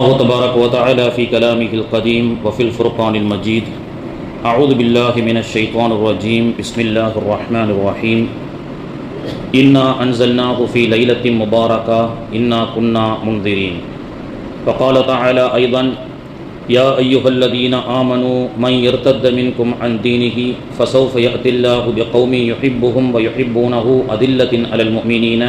الله تبارك وتعالى في كلامه القديم وفي الفرقان المجيد. أعوذ بالله من الشيطان الرجيم. بسم الله الرحمن الرحيم. إنا أنزلناه في ليلة مباركة إنا كنا منذرين. فقال تعالى أيضا: يا أيها الذين آمنوا من يرتد منكم عن دينه فسوف يأتي الله بقوم يحبهم ويحبونه أذلة على المؤمنين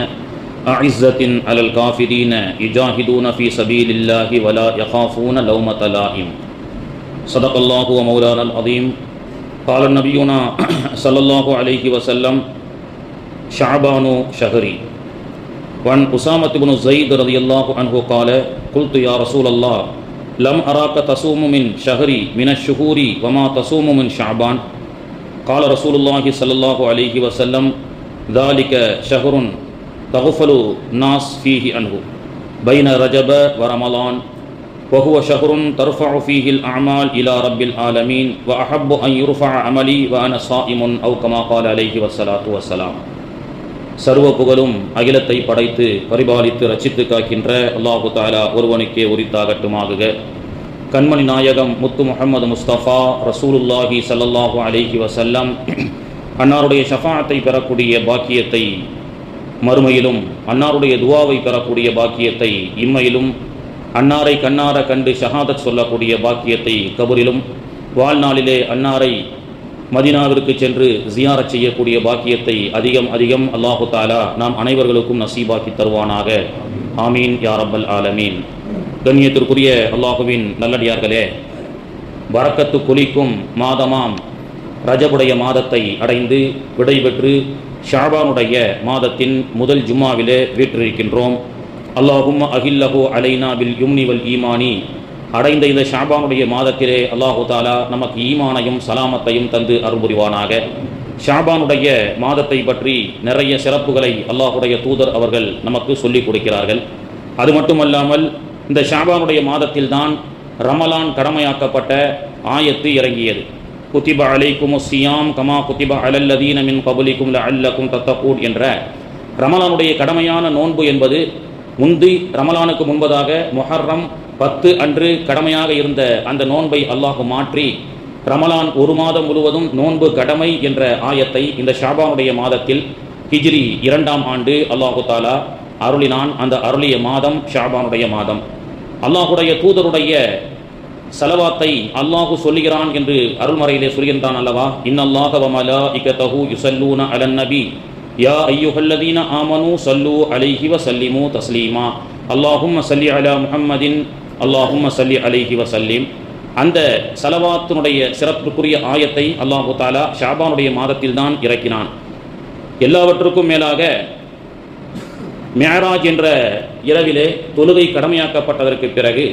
أعزة على الكافرين يجاهدون في سبيل الله ولا يخافون لومة لائم. صدق الله ومولانا العظيم. قال نبينا صلى الله عليه وسلم: شعبان شهري. وعن أسامة بن زيد رضي الله عنه قال: قلت يا رسول الله لم أراك تصوم من شهري من الشهور وما تصوم من شعبان. قال رسول الله صلى الله عليه وسلم: ذلك شهر تغفل الناس فيه عنه بين رجب ورمضان وهو شهر ترفع فيه الأعمال إلى رب العالمين وأحب أن يرفع عملي وأنا صائم أو كما قال عليه والصلاة والسلام. சர்வ புகழும் அகிலத்தை படைத்து பரிபாலித்து ரட்சித்து காக்கின்ற அல்லாஹு தஆலா ஒருவனுக்கே உரித்தாகட்டுமாகுக. கண்மணி நாயகம் முத்து முஹம்மது முஸ்தபா ரசூலுல்லாஹி ஸல்லல்லாஹு அலைஹி வஸல்லம் அன்னாருடைய ஷஃபாஅத்தை பெறக்கூடிய பாக்கியத்தை மறுமையிலும், அன்னாருடைய துவாவை பெறக்கூடிய பாக்கியத்தை இம்மையிலும், அன்னாரை கண்ணார கண்டு ஷஹாதத் சொல்லக்கூடிய பாக்கியத்தை கபரிலும், வாழ்நாளிலே அன்னாரை மதீனாவிற்கு சென்று ஜியாரத் செய்யக்கூடிய பாக்கியத்தை அதிகம் அதிகம் அல்லாஹு தஆலா நாம் அனைவர்களுக்கும் நசீபாக்கி தருவானாக. ஆமீன் யா ரப்பல் ஆலமீன். கண்ணியத்திற்குரிய அல்லாஹுவின் நல்லடியார்களே, பரக்கத்து குலிக்கும் மாதமாம் ரஜபுடைய மாதத்தை அடைந்து விடைபெற்று ஷாபானுடைய மாதத்தின் முதல் ஜும்மாவிலே வீற்றிருக்கின்றோம். அல்லாஹும்ம அஹில்லஹு அலைனா பில் யும்னி வல் ஈமானி. அடைந்த இந்த ஷாபானுடைய மாதத்திலே அல்லாஹு தாலா நமக்கு ஈமானையும் சலாமத்தையும் தந்து அருள்புரிவானாக. ஷாபானுடைய மாதத்தை பற்றி நிறைய சிறப்புகளை அல்லாஹுடைய தூதர் அவர்கள் நமக்கு சொல்லிக் கொடுக்கிறார்கள். அது மட்டுமல்லாமல் இந்த ஷாபானுடைய மாதத்தில்தான் ரமலான் கடமையாக்கப்பட்ட ஆயத்து இறங்கியது. குத்திப அலைக்கும் சியாம் கமா குத்திப அலல்லதீன மின் கபலிக்கும் லஅல்லக்கும் தத்தகூன் என்ற ரமலானுடைய கடமையான நோன்பு என்பது முந்தி ரமலானுக்கு முன்பதாக முஹர்ரம் 10 அன்று கடமையாக இருந்த அந்த நோன்பை அல்லாஹ் மாற்றி ரமலான் ஒரு மாதம் முழுவதும் நோன்பு கடமை என்ற ஆயத்தை இந்த ஷாபானுடைய மாதத்தில் ஹிஜ்ரி 2ஆம் ஆண்டு அல்லாஹு தாலா அருளினான். அந்த அருளிய மாதம் ஷாபானுடைய மாதம். அல்லாஹுடைய தூதருடைய சலவாத்தை அல்லாஹு சொல்லுகிறான் என்று அருள்மறையிலே சொல்கின்றான் அல்லவா. இன்னல்லாஹ வ மலாயிகதஹு யுஸல்லூன அலன் நபி யா அய்யுஹல்லதீன ஆமனூ ஸல்லூ அலைஹி வ ஸல்லிமூ தஸ்லீமா அல்லாஹும்ம ஸல்லி அலா முஹம்மதின் அல்லாஹும்ம ஸல்லி அலைஹி வ ஸல்லிம். அந்த சலவாத்தினுடைய சிறப்புக்குரிய ஆயத்தை அல்லாஹு தஆலா ஷாபானுடைய மாதத்தில் தான் இறக்கினான். எல்லாவற்றுக்கும் மேலாக மிஅராஜ் என்ற இரவிலே தொழுகை கடமையாக்கப்பட்டதற்கு பிறகு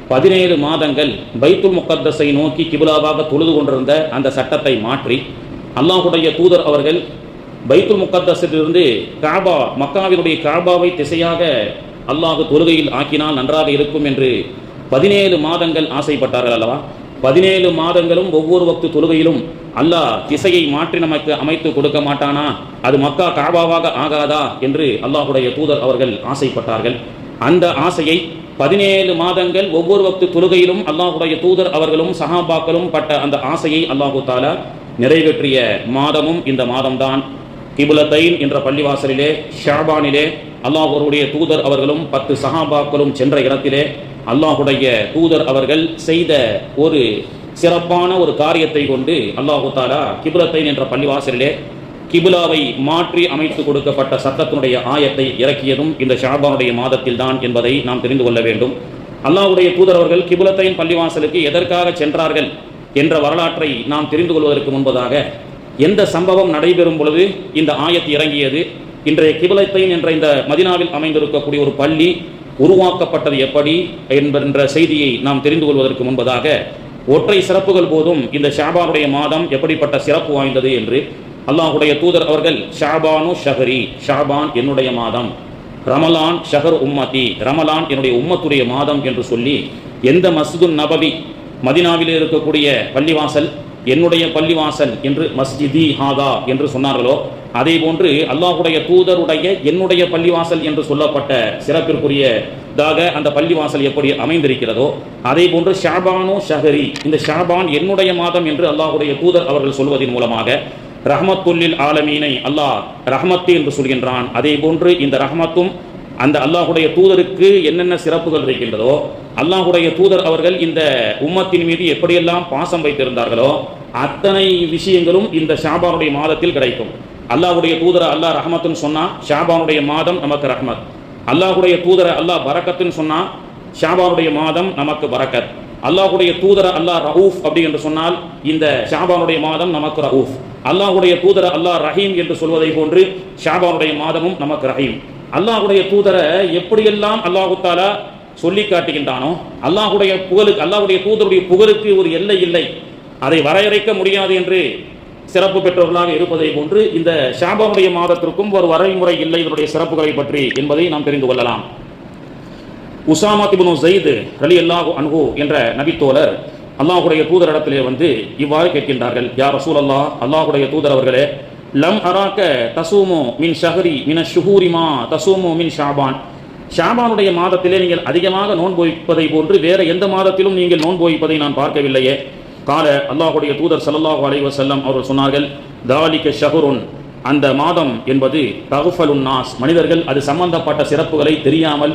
17 மாதங்கள் பைத்துல் முகத்தஸை நோக்கி கிபிலாவாக தொழுது கொண்டிருந்த அந்த சட்டத்தை மாற்றி அல்லாஹுடைய தூதர் அவர்கள் பைத்துல் முகத்தஸிலிருந்து காபா, மக்காவினுடைய காபாவை திசையாக அல்லாஹ் தொழுகையில் ஆக்கினால் நன்றாக இருக்கும் என்று 17 மாதங்கள் ஆசைப்பட்டார்கள் அல்லவா. 17 மாதங்களும் ஒவ்வொரு வக்து தொழுகையிலும் அல்லாஹ் திசையை மாற்றி நமக்கு அமைத்து கொடுக்க மாட்டானா, அது மக்கா காபாவாக ஆகாதா என்று அல்லாஹுடைய தூதர் அவர்கள் ஆசைப்பட்டார்கள். அந்த ஆசையை 17 மாதங்கள் ஒவ்வொரு வக்து தொழுகையிலும் அல்லாஹுடைய தூதர் அவர்களும் சஹாபாக்களும் பட்ட அந்த ஆசையை அல்லாஹு தாலா நிறைவேற்றிய மாதமும் இந்த மாதம்தான். கிபுலத்தைன் என்ற பள்ளிவாசலிலே ஷாபானிலே அல்லாஹுடைய தூதர் அவர்களும் 10 சஹாபாக்களும் சென்ற இடத்திலே அல்லாஹுடைய தூதர் அவர்கள் செய்த ஒரு சிறப்பான ஒரு காரியத்தை கொண்டு அல்லாஹு தாலா கிபுலத்தைன் என்ற பள்ளிவாசலிலே கிபுலாவை மாற்றி அமைத்து கொடுக்கப்பட்ட சட்டத்தினுடைய ஆயத்தை இறக்கியதும் இந்த ஷாபானுடைய மாதத்தில் தான் என்பதை நாம் தெரிந்து கொள்ள வேண்டும். அல்லாஹ்வுடைய தூதர் அவர்கள் கிபுலத்தைன் பள்ளிவாசலுக்கு எதற்காக சென்றார்கள் என்ற வரலாற்றை நாம் தெரிந்து கொள்வதற்கு முன்பதாக எந்த சம்பவம் நடைபெறும் பொழுது இந்த ஆயத்து இறங்கியது, இன்றைய கிபுலத்தைன் என்ற இந்த மதீனாவில் அமைந்திருக்கக்கூடிய ஒரு பள்ளி உருவாக்கப்பட்டது எப்படி என்ற செய்தியை நாம் தெரிந்து கொள்வதற்கு முன்பதாக ஒற்றை சிறப்புகள் போதும் இந்த ஷாபானுடைய மாதம் எப்படிப்பட்ட சிறப்பு வாய்ந்தது என்று அல்லாஹுடைய தூதர் அவர்கள் ஷாபானு ஷஹரி, ஷாபான் என்னுடைய மாதம், ரமலான் ஷஹர் உம்மதி, ரமலான் என்னுடைய உம்மத்துடைய மாதம் என்று சொல்லி எந்த மஸ்ஜிதுன் நபவி மதீனாவில் இருக்கக்கூடிய பள்ளிவாசல் என்னுடைய பள்ளிவாசல் என்று மஸ்ஜிதி ஹாதா என்று சொன்னார்களோ அதே போன்று அல்லாஹுடைய தூதருடைய என்னுடைய பள்ளிவாசல் என்று சொல்லப்பட்ட சிறப்பிற்குரியதாக அந்த பள்ளிவாசல் எப்படி அமைந்திருக்கிறதோ அதே போன்று ஷாபானு ஷஹரி, இந்த ஷாபான் என்னுடைய மாதம் என்று அல்லாஹுடைய தூதர் அவர்கள் சொல்வதன் மூலமாக ரஹ்மத்துல்லில் ஆலமீனை அல்லாஹ் ரஹ்மத்து என்று சொல்கின்றான். அதே போன்று இந்த ரஹ்மத்தும் அந்த அல்லாஹுடைய தூதருக்கு என்னென்ன சிறப்புகள் இருக்கின்றதோ, அல்லாஹுடைய தூதர் அவர்கள் இந்த உம்மத்தின் மீது எப்படியெல்லாம் பாசம் வைத்திருந்தார்களோ அத்தனை விஷயங்களும் இந்த ஷாபானுடைய மாதத்தில் கிடைக்கும். அல்லாஹுடைய தூதரை அல்லாஹ் ரஹ்மத்துன்னு சொன்னா ஷாபானுடைய மாதம் நமக்கு ரஹ்மத். அல்லாஹுடைய தூதரை அல்லாஹ் பரக்கத்துன்னு சொன்னா ஷாபானுடைய மாதம் நமக்கு பரக்கத். அல்லாஹுடைய தூதரை அல்லாஹ் ரவுஃப் அப்படி என்று சொன்னால் இந்த ஷாபானுடைய மாதம் நமக்கு ரவுஃப். அல்லாஹுடைய தூதரை அல்லாஹ் ரஹீம் என்று சொல்வதை போன்று ஷாபானுடைய மாதமும் நமக்கு ரஹீம். அல்லாஹுடைய தூதரை எப்படியெல்லாம் அல்லாஹு தாலா சொல்லி காட்டுகின்றானோ, அல்லாஹுடைய புகழுக்கு, அல்லாஹுடைய தூதருடைய புகழுக்கு ஒரு எல்லை இல்லை, அதை வரையறைக்க முடியாது என்று சிறப்பு பெற்றவர்களாக இருப்பதை போன்று இந்த ஷாபானுடைய மாதத்திற்கும் ஒரு வரைமுறை இல்லை இதனுடைய சிறப்புகளை பற்றி என்பதை நாம் தெரிந்து கொள்ளலாம். உசாமா இப்னு ஸைத் ரலியல்லாஹு அன்ஹு என்ற நபித்தோழர் அல்லாஹுடைய தூதரிடத்திலே வந்து இவ்வாறு கேட்கின்றார்கள், யா ரசூலல்லாஹ், அல்லாஹுடைய தூதர் அவர்களே, லம் அராக்க தசூமு மின் ஷஹரி மின ஷுஹூரி மா தசூமு மின் ஷாபான், ஷாபானுடைய மாதத்திலே நீங்கள் அதிகமாக நோன்பு வைப்பதை போன்று வேற எந்த மாதத்திலும் நீங்கள் நோன்பு வைப்பதை நான் பார்க்கவில்லையே. கால, அல்லாஹுடைய தூதர் ஸல்லல்லாஹு அலைஹி வஸல்லம் அவர்கள் சொன்னார்கள், தாலிக ஷஹ்ருன், அந்த மாதம் என்பது தகுஃபலுன் நாஸ், மனிதர்கள் அது சம்பந்தப்பட்ட சிறப்புகளை தெரியாமல்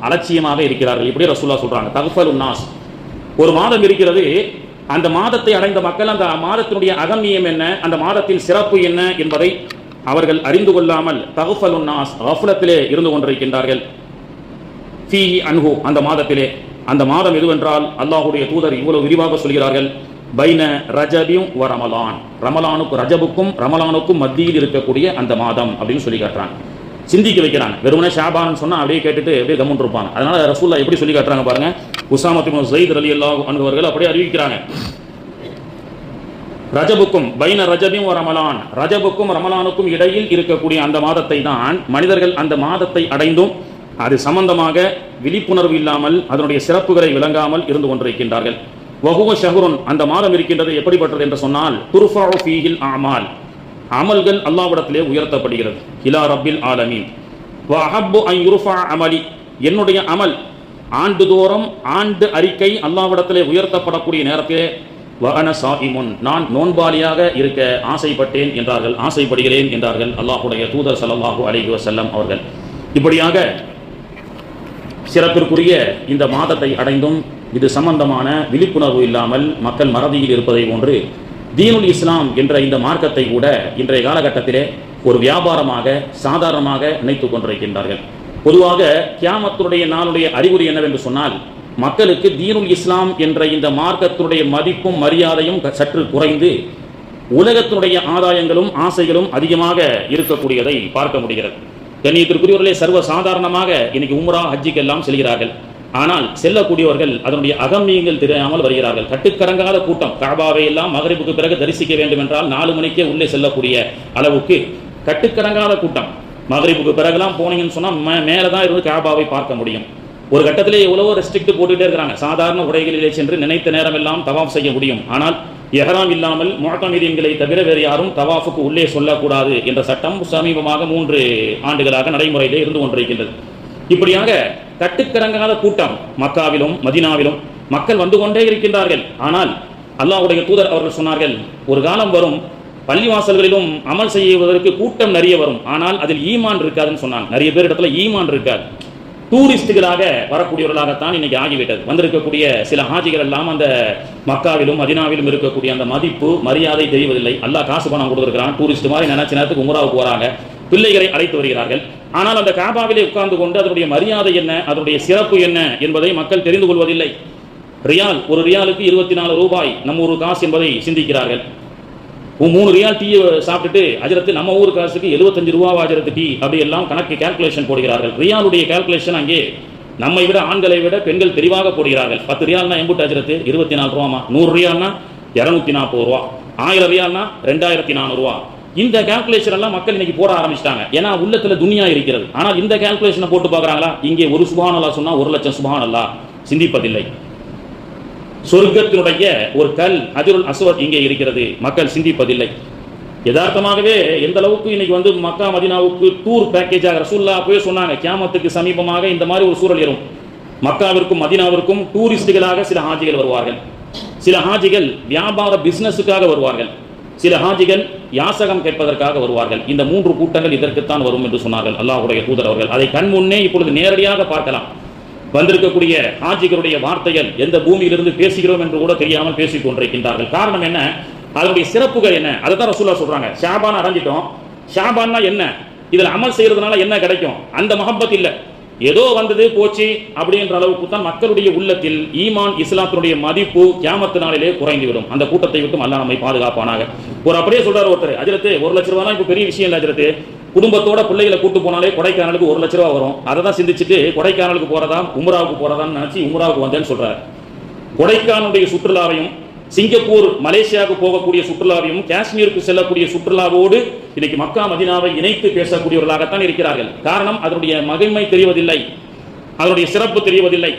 அலட்சியமாக இருக்கிறார்கள். இப்படி ரசூலுல்லாஹ் சொல்றாங்க. தகுஃபலுன் நாஸ், ஒரு மாதம் இருக்கிறது, அந்த மாதத்தை அடைந்த மக்கள் அந்த மாதத்தினுடைய அகமியம் என்ன, அந்த மாதத்தின் சிறப்பு என்ன என்பதை அவர்கள் அறிந்து கொள்ளாமல் தகுஃபலுன் நாஸ் கஃலத்திலே இருந்து கொண்டிருக்கின்றார்கள். ஃபீஹி அன்ஹு, அந்த மாதத்திலே. அந்த மாதம் எதுவென்றால் அல்லாஹுடைய தூதர் இவ்வளவு விரிவாக சொல்கிறார்கள், பைன ரஜபியும் வ ரமலான், ரமலானுக்கு ரஜபுக்கும் ரமலானுக்கும் மத்தியில் இருக்கக்கூடிய அந்த மாதம் அப்படின்னு சொல்லி காட்டுறாங்க. சிந்திக்க வைக்கிறாங்க. வெறுமனே ஷாபான்னு சொன்னா அப்படியே கேட்டுட்டு அப்படியே கம்முன்னு இருப்பாங்க. அதனால ரசூலுல்லாஹ் எப்படி சொல்லி காட்டுறாங்க பாருங்க. உஸாமா இப்னு ஸைத் ரலியல்லாஹு அன்ஹு அவர்கள் அப்படியே அறிவிக்கிறாங்க, ரஜபுக்கும் பைன ரஜபியும் ரமலான், ரஜபுக்கும் ரமலானுக்கும் இடையில் இருக்கக்கூடிய அந்த மாதத்தை தான் மனிதர்கள் அந்த மாதத்தை அடைந்தும் அது சம்பந்தமாக விழிப்புணர்வு இல்லாமல் அதனுடைய சிறப்புகளை விளங்காமல் இருந்து கொண்டிருக்கின்றார்கள். வஹுவ ஷஹ்ருன், அந்த மாதம் இருக்கின்றது எப்படிப்பட்டது என்று சொன்னால் துர்ஃபஉ ஃபீஹில் அமால், அமல்கள் அல்லாஹ்விடத்திலே உயர்த்தப்படுகிறது. இலா ரப்பில் ஆலமீன். வ அஹப்பு அன் யுர்ஃபஅ அமலி, என்னுடைய அமல் ஆண்டுதோறும் ஆண்டு அறிக்கை அல்லாஹ்விடத்திலே உயர்த்தப்படக்கூடிய நேரத்திலே வ அன ஸாயிமுன், நான் நோன்பாளியாக இருக்க ஆசைப்பட்டேன் என்றார்கள், ஆசைப்படுகிறேன் என்றார்கள் அல்லாஹ்வுடைய தூதர் ஸல்லல்லாஹு அலைஹி வஸல்லம் அவர்கள். இப்படியாக சிறப்பிற்குரிய இந்த மாதத்தை அடைந்தும் இது சம்பந்தமான விழிப்புணர்வு இல்லாமல் மக்கள் மறதியில் இருப்பதை போன்று தீனுல் இஸ்லாம் என்ற இந்த மார்க்கத்தை கூட இன்றைய காலகட்டத்திலே ஒரு வியாபாரமாக சாதாரணமாக நினைத்துக் கொண்டிருக்கின்றார்கள். பொதுவாக கியாமத்துடைய நாளுடைய அறிகுறி என்னவென்று சொன்னால், மக்களுக்கு தீனுல் இஸ்லாம் என்ற இந்த மார்க்கத்துடைய மதிப்பும் மரியாதையும் சற்று குறைந்து உலகத்தினுடைய ஆதாயங்களும் ஆசைகளும் அதிகமாக இருக்கக்கூடியதை பார்க்க முடிகிறது. கண்ணியத்திற்குரியவர்களே, சர்வ சாதாரணமாக இன்னைக்கு உம்ரா ஹஜ்ஜிக்கு எல்லாம் செல்கிறார்கள். ஆனால் செல்லக்கூடியவர்கள் அதனுடைய அகமியங்கள் தெரியாமல் வருகிறார்கள். கட்டுக்கடங்காத கூட்டம். கஅபாவை எல்லாம் மகரிபுக்கு பிறகு தரிசிக்க வேண்டும் என்றால் 4 மணிக்கே உள்ளே செல்லக்கூடிய அளவுக்கு கட்டுக்கடங்காத கூட்டம். மகரிபுக்கு பிறகுலாம் போனீங்கன்னு சொன்னால் மேலே தான் இருந்து கஅபாவை பார்க்க முடியும். ஒரு கட்டத்திலே எவ்வளவோ ரெஸ்ட்ரிக்ட் போட்டுகிட்டே இருக்கிறாங்க. சாதாரண உடைகளிலே சென்று நினைத்த நேரம் எல்லாம் தவாஃப் செய்ய முடியும். ஆனால் எஹ்ராம் இல்லாமல் முஅத்தமிரீன்களை தவிர வேறு யாரும் தவாஃபுக்கு உள்ளே சொல்லக்கூடாது என்ற சட்டம் சமீபமாக 3 ஆண்டுகளாக நடைமுறையிலே இருந்து கொண்டிருக்கின்றது. இப்படியாக கட்டுக்கடங்காத கூட்டம் மக்காவிலும் மதீனாவிலும் மக்கள் வந்து கொண்டே இருக்கின்றார்கள். ஆனால் அல்லாஹ்வுடைய தூதர் அவர்கள் சொன்னார்கள், ஒரு காலம் வரும் பள்ளிவாசல்களிலும் அமல் செய்வதற்கு கூட்டம் நிறைய வரும், ஆனால் அதில் ஈமான் இருக்காதுன்னு சொன்னாங்க. நிறைய பேர் இடத்துல ஈமான் இருக்காது. டூரிஸ்டுகளாக வரக்கூடியவர்களாகத்தான் இன்னைக்கு ஆகிவிட்டது. வந்திருக்கக்கூடிய சில ஹாஜிகள் எல்லாம் அந்த மக்காவிலும் மதீனாவிலும் இருக்கக்கூடிய அந்த மதிப்பு மரியாதை தெரிவதில்லை. அல்லாஹ் காசு பணம் கொடுத்துருக்கிறான், டூரிஸ்ட் மாதிரி நினைச்ச நேரத்துக்கு உம்ராவுக்கு வராங்க, பிள்ளைகளை அழைத்து வருகிறார்கள். ஆனால் அந்த காபாவிலே உட்கார்ந்து கொண்டு அதனுடைய மரியாதை என்ன, அதனுடைய சிறப்பு என்ன என்பதை மக்கள் தெரிந்து கொள்வதில்லை. ரியால், ஒரு ரியாலுக்கு 24 ரூபாய் நம்ம ஊர் காசு என்பதை சிந்திக்கிறார்கள். 3 ரியால் டீ சாப்பிட்டுட்டு அஜரத்து நம்ம ஊர் காசுக்கு 75 ரூபா அஜரத்து டீ அப்படி எல்லாம் கணக்கு கால்குலேஷன் போடுகிறார்கள். ரியாலுடைய கால்குலேஷன் அங்கே நம்மை விட ஆண்களை விட பெண்கள் தெளிவாக போடுகிறார்கள். 10 ரியால்னா எம்புட்டு அஜரத்து 24 ரூபாமா, 100 ரியால்னா 240 ரூபா, 1000 ரியால்னா 2400 ரூபா. இந்த கால்குலேஷன் எல்லாம் மக்கள் இன்னைக்கு போட ஆரம்பிச்சிட்டாங்க. ஏன்னா உள்ளத்துல துனியா இருக்கிறது. ஆனால் இந்த கால்குலேஷனை போட்டு பார்க்குறாங்களா? இங்கே ஒரு சுப்ஹானல்லாஹ் சொன்னா 1 லட்சம் சுப்ஹானல்லாஹ் சிந்திப்பதில்லை. சொர்க்கத்தினுடைய ஒரு கல் ஹஜ்ருல் அஸ்வத் இங்கே இருக்கிறது, மக்கள் சிந்திப்பதில்லை. யதார்த்தமாகவே எந்த அளவுக்கு இன்னைக்கு வந்து மக்கா மதீனாவுக்கு டூர் பேக்கேஜாக ரசூலுல்லாஹ் போய் சொன்னாங்க, கியாமத்துக்கு சமீபமாக இந்த மாதிரி ஒரு சூழல் வரும். மக்காவிற்கும் மதீனாவிற்கும் டூரிஸ்டுகளாக சில ஹாஜிகள் வருவார்கள், சில ஹாஜிகள் வியாபார பிசினஸுக்காக வருவார்கள், சில ஹாஜிகள் யாசகம் கேட்பதற்காக வருவார்கள். இந்த 3 கூட்டங்கள் இதற்குத்தான் வரும் என்று சொன்னார்கள் அல்லாஹ்வுடைய தூதர் அவர்கள். அதை கண் முன்னே இப்பொழுது நேரடியாக பார்க்கலாம். வந்திருக்கக்கூடிய ஹாஜிகளுடைய வார்த்தைகள் எந்த பூமியிலிருந்து பேசுகிறோம் என்று கூட தெரியாமல் பேசிக் கொண்டிருக்கின்றார்கள். காரணம் என்ன? அதனுடைய சிறப்புகள் என்ன? அதை தான் ரசூலுல்லாஹ் சொல்றாங்க. ஷாபான் அடைஞ்சிட்டோம், ஷாபான்னா என்ன, இதில் அமல் செய்யறதுனால என்ன கிடைக்கும், அந்த மஹப்பத் இல்லை. ஏதோ வந்தது போச்சு அப்படின்ற அளவுக்கு தான் மக்களுடைய உள்ளத்தில் ஈமான் இஸ்லாத்தினுடைய மதிப்பு கியாமத்து நாளிலே குறைந்துவிடும். அந்த கூட்டத்தை விட்டு அல்லாஹ் நம்மை பாதுகாப்பானாக. ஒரு அப்படியே சொல்றாரு ஒருத்தர், அஜரத்து 1 லட்ச ரூபா தான் இப்போ பெரிய விஷயம் இல்லை அஜரத்து, குடும்பத்தோட பிள்ளைகளை கூட்டு போனாலே கொடைக்கானலுக்கு 1 லட்ச ரூபா வரும், அதை தான் சிந்திச்சுட்டு கொடைக்கானலுக்கு போறதா உம்ராவுக்கு போறதான்னு நினைச்சு உம்ராவுக்கு வந்தேன்னு சொல்றாரு. கொடைக்கானலுடைய சுற்றுலாவையும் சிங்கப்பூர் மலேசியாவுக்கு போகக்கூடிய சுற்றுலாவையும் காஷ்மீருக்கு செல்லக்கூடிய சுற்றுலாவோடு இன்னைக்கு மக்கா மதீனாவை இணைத்து பேசக்கூடியவர்களாகத்தான் இருக்கிறார்கள். காரணம், அதனுடைய மகிமை தெரிவதில்லை, அதனுடைய சிறப்பு தெரிவதில்லை.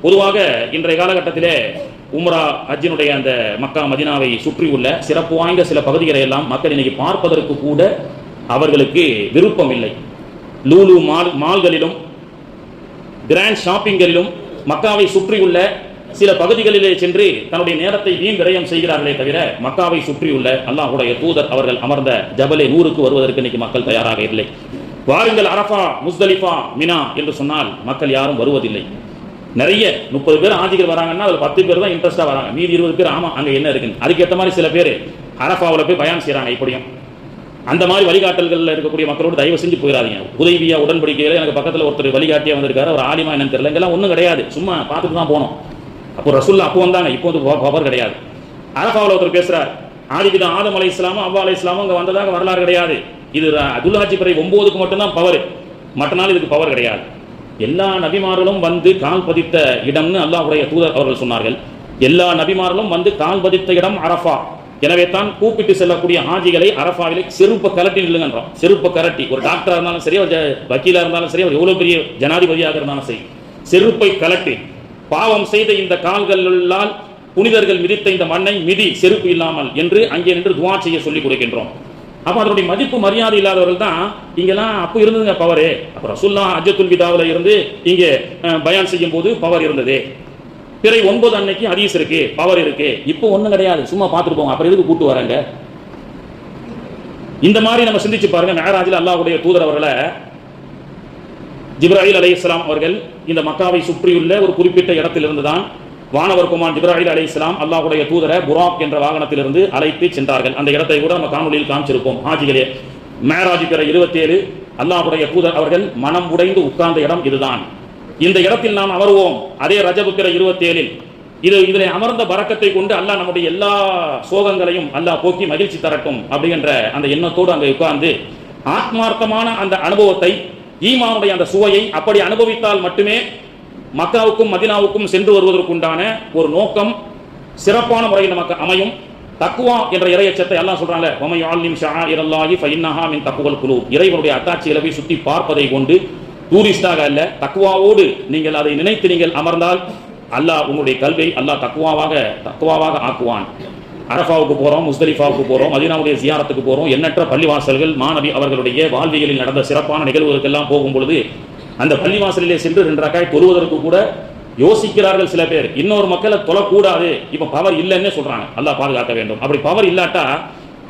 பொதுவாக இன்றைய காலகட்டத்திலே உம்ரா ஹஜ்ஜினுடைய அந்த மக்கா மதீனாவை சுற்றியுள்ள சிறப்பு வாய்ந்த சில பகுதிகளை எல்லாம் மக்கள் இன்னைக்கு பார்ப்பதற்கு கூட அவர்களுக்கு விருப்பம் இல்லை. லூலு மால்களிலும் கிராண்ட் ஷாப்பிங்களிலும் மக்காவை சுற்றியுள்ள சில பகுதிகளிலே சென்று தன்னுடைய நேரத்தை வீண் விரயம் செய்கிறார்களே தவிர மக்காவை சுற்றியுள்ள அல்லாஹ்வுடைய தூதர் அவர்கள் அமர்ந்த ஜபலே நூருக்கு வருவதற்கு இன்னைக்கு மக்கள் தயாராக இல்லை. வாருங்கள் அரஃபா, முஸ்தலிஃபா, மினா என்று சொன்னால் மக்கள் யாரும் வருவதில்லை. நிறைய 30 பேர் ஆஜிகள் வராங்கன்னா அதில் 10 பேர் தான் இன்ட்ரெஸ்டாக வராங்க, மீதி 20 பேர் ஆமா அங்கே என்ன இருக்குன்னு. அதுக்கேற்ற மாதிரி சில பேர் அரஃபாவில் போய் பயான் செய்கிறாங்க. இப்படியும் அந்த மாதிரி வழிகாட்டல்களில் இருக்கக்கூடிய மக்களோடு தயவு செஞ்சு போயிடாதீங்க. உதவியா உடன்படிக்கையில் எனக்கு பக்கத்தில் ஒருத்தர் வழிகாட்டியாக வந்திருக்காரு, அவர் ஆலிமா என்னன்னு தெரியல, இங்கெல்லாம் ஒன்றும் கிடையாது, சும்மா பார்த்துட்டு தான் போனோம். அப்போ ரசூலுல்லாஹ் அப்போ வந்தாங்க, இப்போ வந்து பவர் கிடையாது. அரஃபாவில் ஒருத்தர் பேசுறார், ஆதிபிதா ஆதம் அலைஹிஸ்ஸலாமும் அவ்வா அலைஹிஸ்ஸலாமும் அங்கே வந்ததாக வரலாறு கிடையாது, இது துல்ஹஜ் பிறை 9க்கு மட்டும்தான் பவர், மற்ற நாள் இதுக்கு பவர் கிடையாது. எல்லா நபிமார்களும் வந்து கால் பதித்த இடம்னு அல்லாஹ்வுடைய தூதர் அவர்கள் சொன்னார்கள். எல்லா நபிமார்களும் வந்து கால் பதித்த இடம் அரஃபா. எனவே தான் கூப்பிட்டு செல்லக்கூடிய ஹாஜிகளை அரஃபாவிலே செருப்பை கலட்டி நில்லுங்கன்றோம். செருப்பை கலட்டி, ஒரு டாக்டராக இருந்தாலும் சரி, ஒரு வக்கீலாக இருந்தாலும் சரி, அவர் எவ்வளோ பெரிய ஜனாதிபதியாக இருந்தாலும் சரி, செருப்பை கலட்டி பாவம் செய்த இந்த கால்களால் புனிதர்கள் மிதித்த இந்த மண்ணை மிதி செருப்பு இல்லாமல் என்று அங்கே நின்று துவா செய்ய சொல்லிக் கொடுக்கின்றோம். அப்போ அதனுடைய மதிப்பு மரியாதை இல்லாதவர்கள் தான் இங்கெல்லாம் அப்போ இருந்ததுங்க பவரு. அப்போ ரசூலுல்லாஹ் ஹஜ்ஜத்துல் விதாவில் இருந்து இங்கே பயான் செய்யும் போது பவர் இருந்தது. பிறை 9 அன்னைக்கு ஹதீஸ் இருக்கு, பவர் இருக்கு. இப்போ ஒன்றும் கிடையாது, சும்மா பார்த்துட்டு போங்க, அப்புறம் எதுக்கு கூட்டு வராங்க? இந்த மாதிரி நம்ம சிந்திச்சு பாருங்க. மேராஜில் அல்லாஹ்வுடைய தூதர் அவர்களை ஜிப்ராயில் அலைஹிஸ்ஸலாம் அவர்கள் இந்த மக்காவை சுற்றியுள்ள ஒரு குறிப்பிட்ட இடத்திலிருந்து தான் வானவர் குமார் ஜிப்ராயில் அலைஹிஸ்ஸலாம் அல்லாஹ்வுடைய தூதரை புராக் என்ற வாகனத்திலிருந்து அழைத்து சென்றார்கள். அந்த இடத்தை கூட நம்ம காணொலியில் காமிச்சிருப்போம். ஹாஜிகளே, மேராஜ் பிறை 27 அல்லாஹ்வுடைய தூதர் அவர்கள் மனம் உடைந்து உட்கார்ந்த இடம் இதுதான். இந்த இடத்தில் நாம் அமர்வோம். அதே ரஜபு பிறை 27 இதில் அமர்ந்த பரக்கத்தை கொண்டு அல்லாஹ் நம்முடைய எல்லா சோகங்களையும் அல்லாஹ் போக்கி மகிழ்ச்சி தரட்டும் அப்படிங்கிற அந்த எண்ணத்தோடு அங்கே உட்கார்ந்து ஆத்மார்த்தமான அந்த அனுபவத்தை, ஈமானுடைய அந்த சுவையை அப்படி அனுபவித்தால் மட்டுமே மக்காவுக்கும் மதீனாவுக்கும் சென்று வருவதற்குண்டான ஒரு நோக்கம் சிறப்பான முறையில் நமக்கு அமையும். தக்குவா என்ற இறையச்சத்தை அல்லாஹ் சொல்றாங்க, வமை யாலிம் ஷஆஇரல்லாஹி ஃபஇன்னஹா மின் தக்வல் குலூப். இறைவனுடைய அத்தாட்சிகளை போய் சுற்றி பார்ப்பதை கொண்டு டூரிஸ்டாக அல்ல, தக்குவாவோடு நீங்கள் அதை நினைத்து நீங்கள் அமர்ந்தால் அல்லாஹ் உங்களுடைய கல்வியை அல்லாஹ் தக்குவாவாக ஆக்குவான். அரஃபாவுக்கு போகிறோம், முஸ்தலிஃபாவுக்கு போகிறோம், மதீனாவுடைய ஜியாரத்துக்கு போகிறோம், எண்ணற்ற பள்ளிவாசல்கள் மாணவி அவர்களுடைய வாழ்வியலில் நடந்த சிறப்பான நிகழ்வுகளுக்கெல்லாம் போகும் பொழுது அந்த பள்ளிவாசலிலே சென்று 2 ரக்காய் தொழுவதற்கு கூட யோசிக்கிறார்கள் சில பேர். இன்னொரு மக்களை தொழக்கூடாது, இப்போ பவர் இல்லைன்னு சொல்றாங்க. அல்லாஹ் பாதுகாக்க வேண்டும். அப்படி பவர் இல்லாட்டா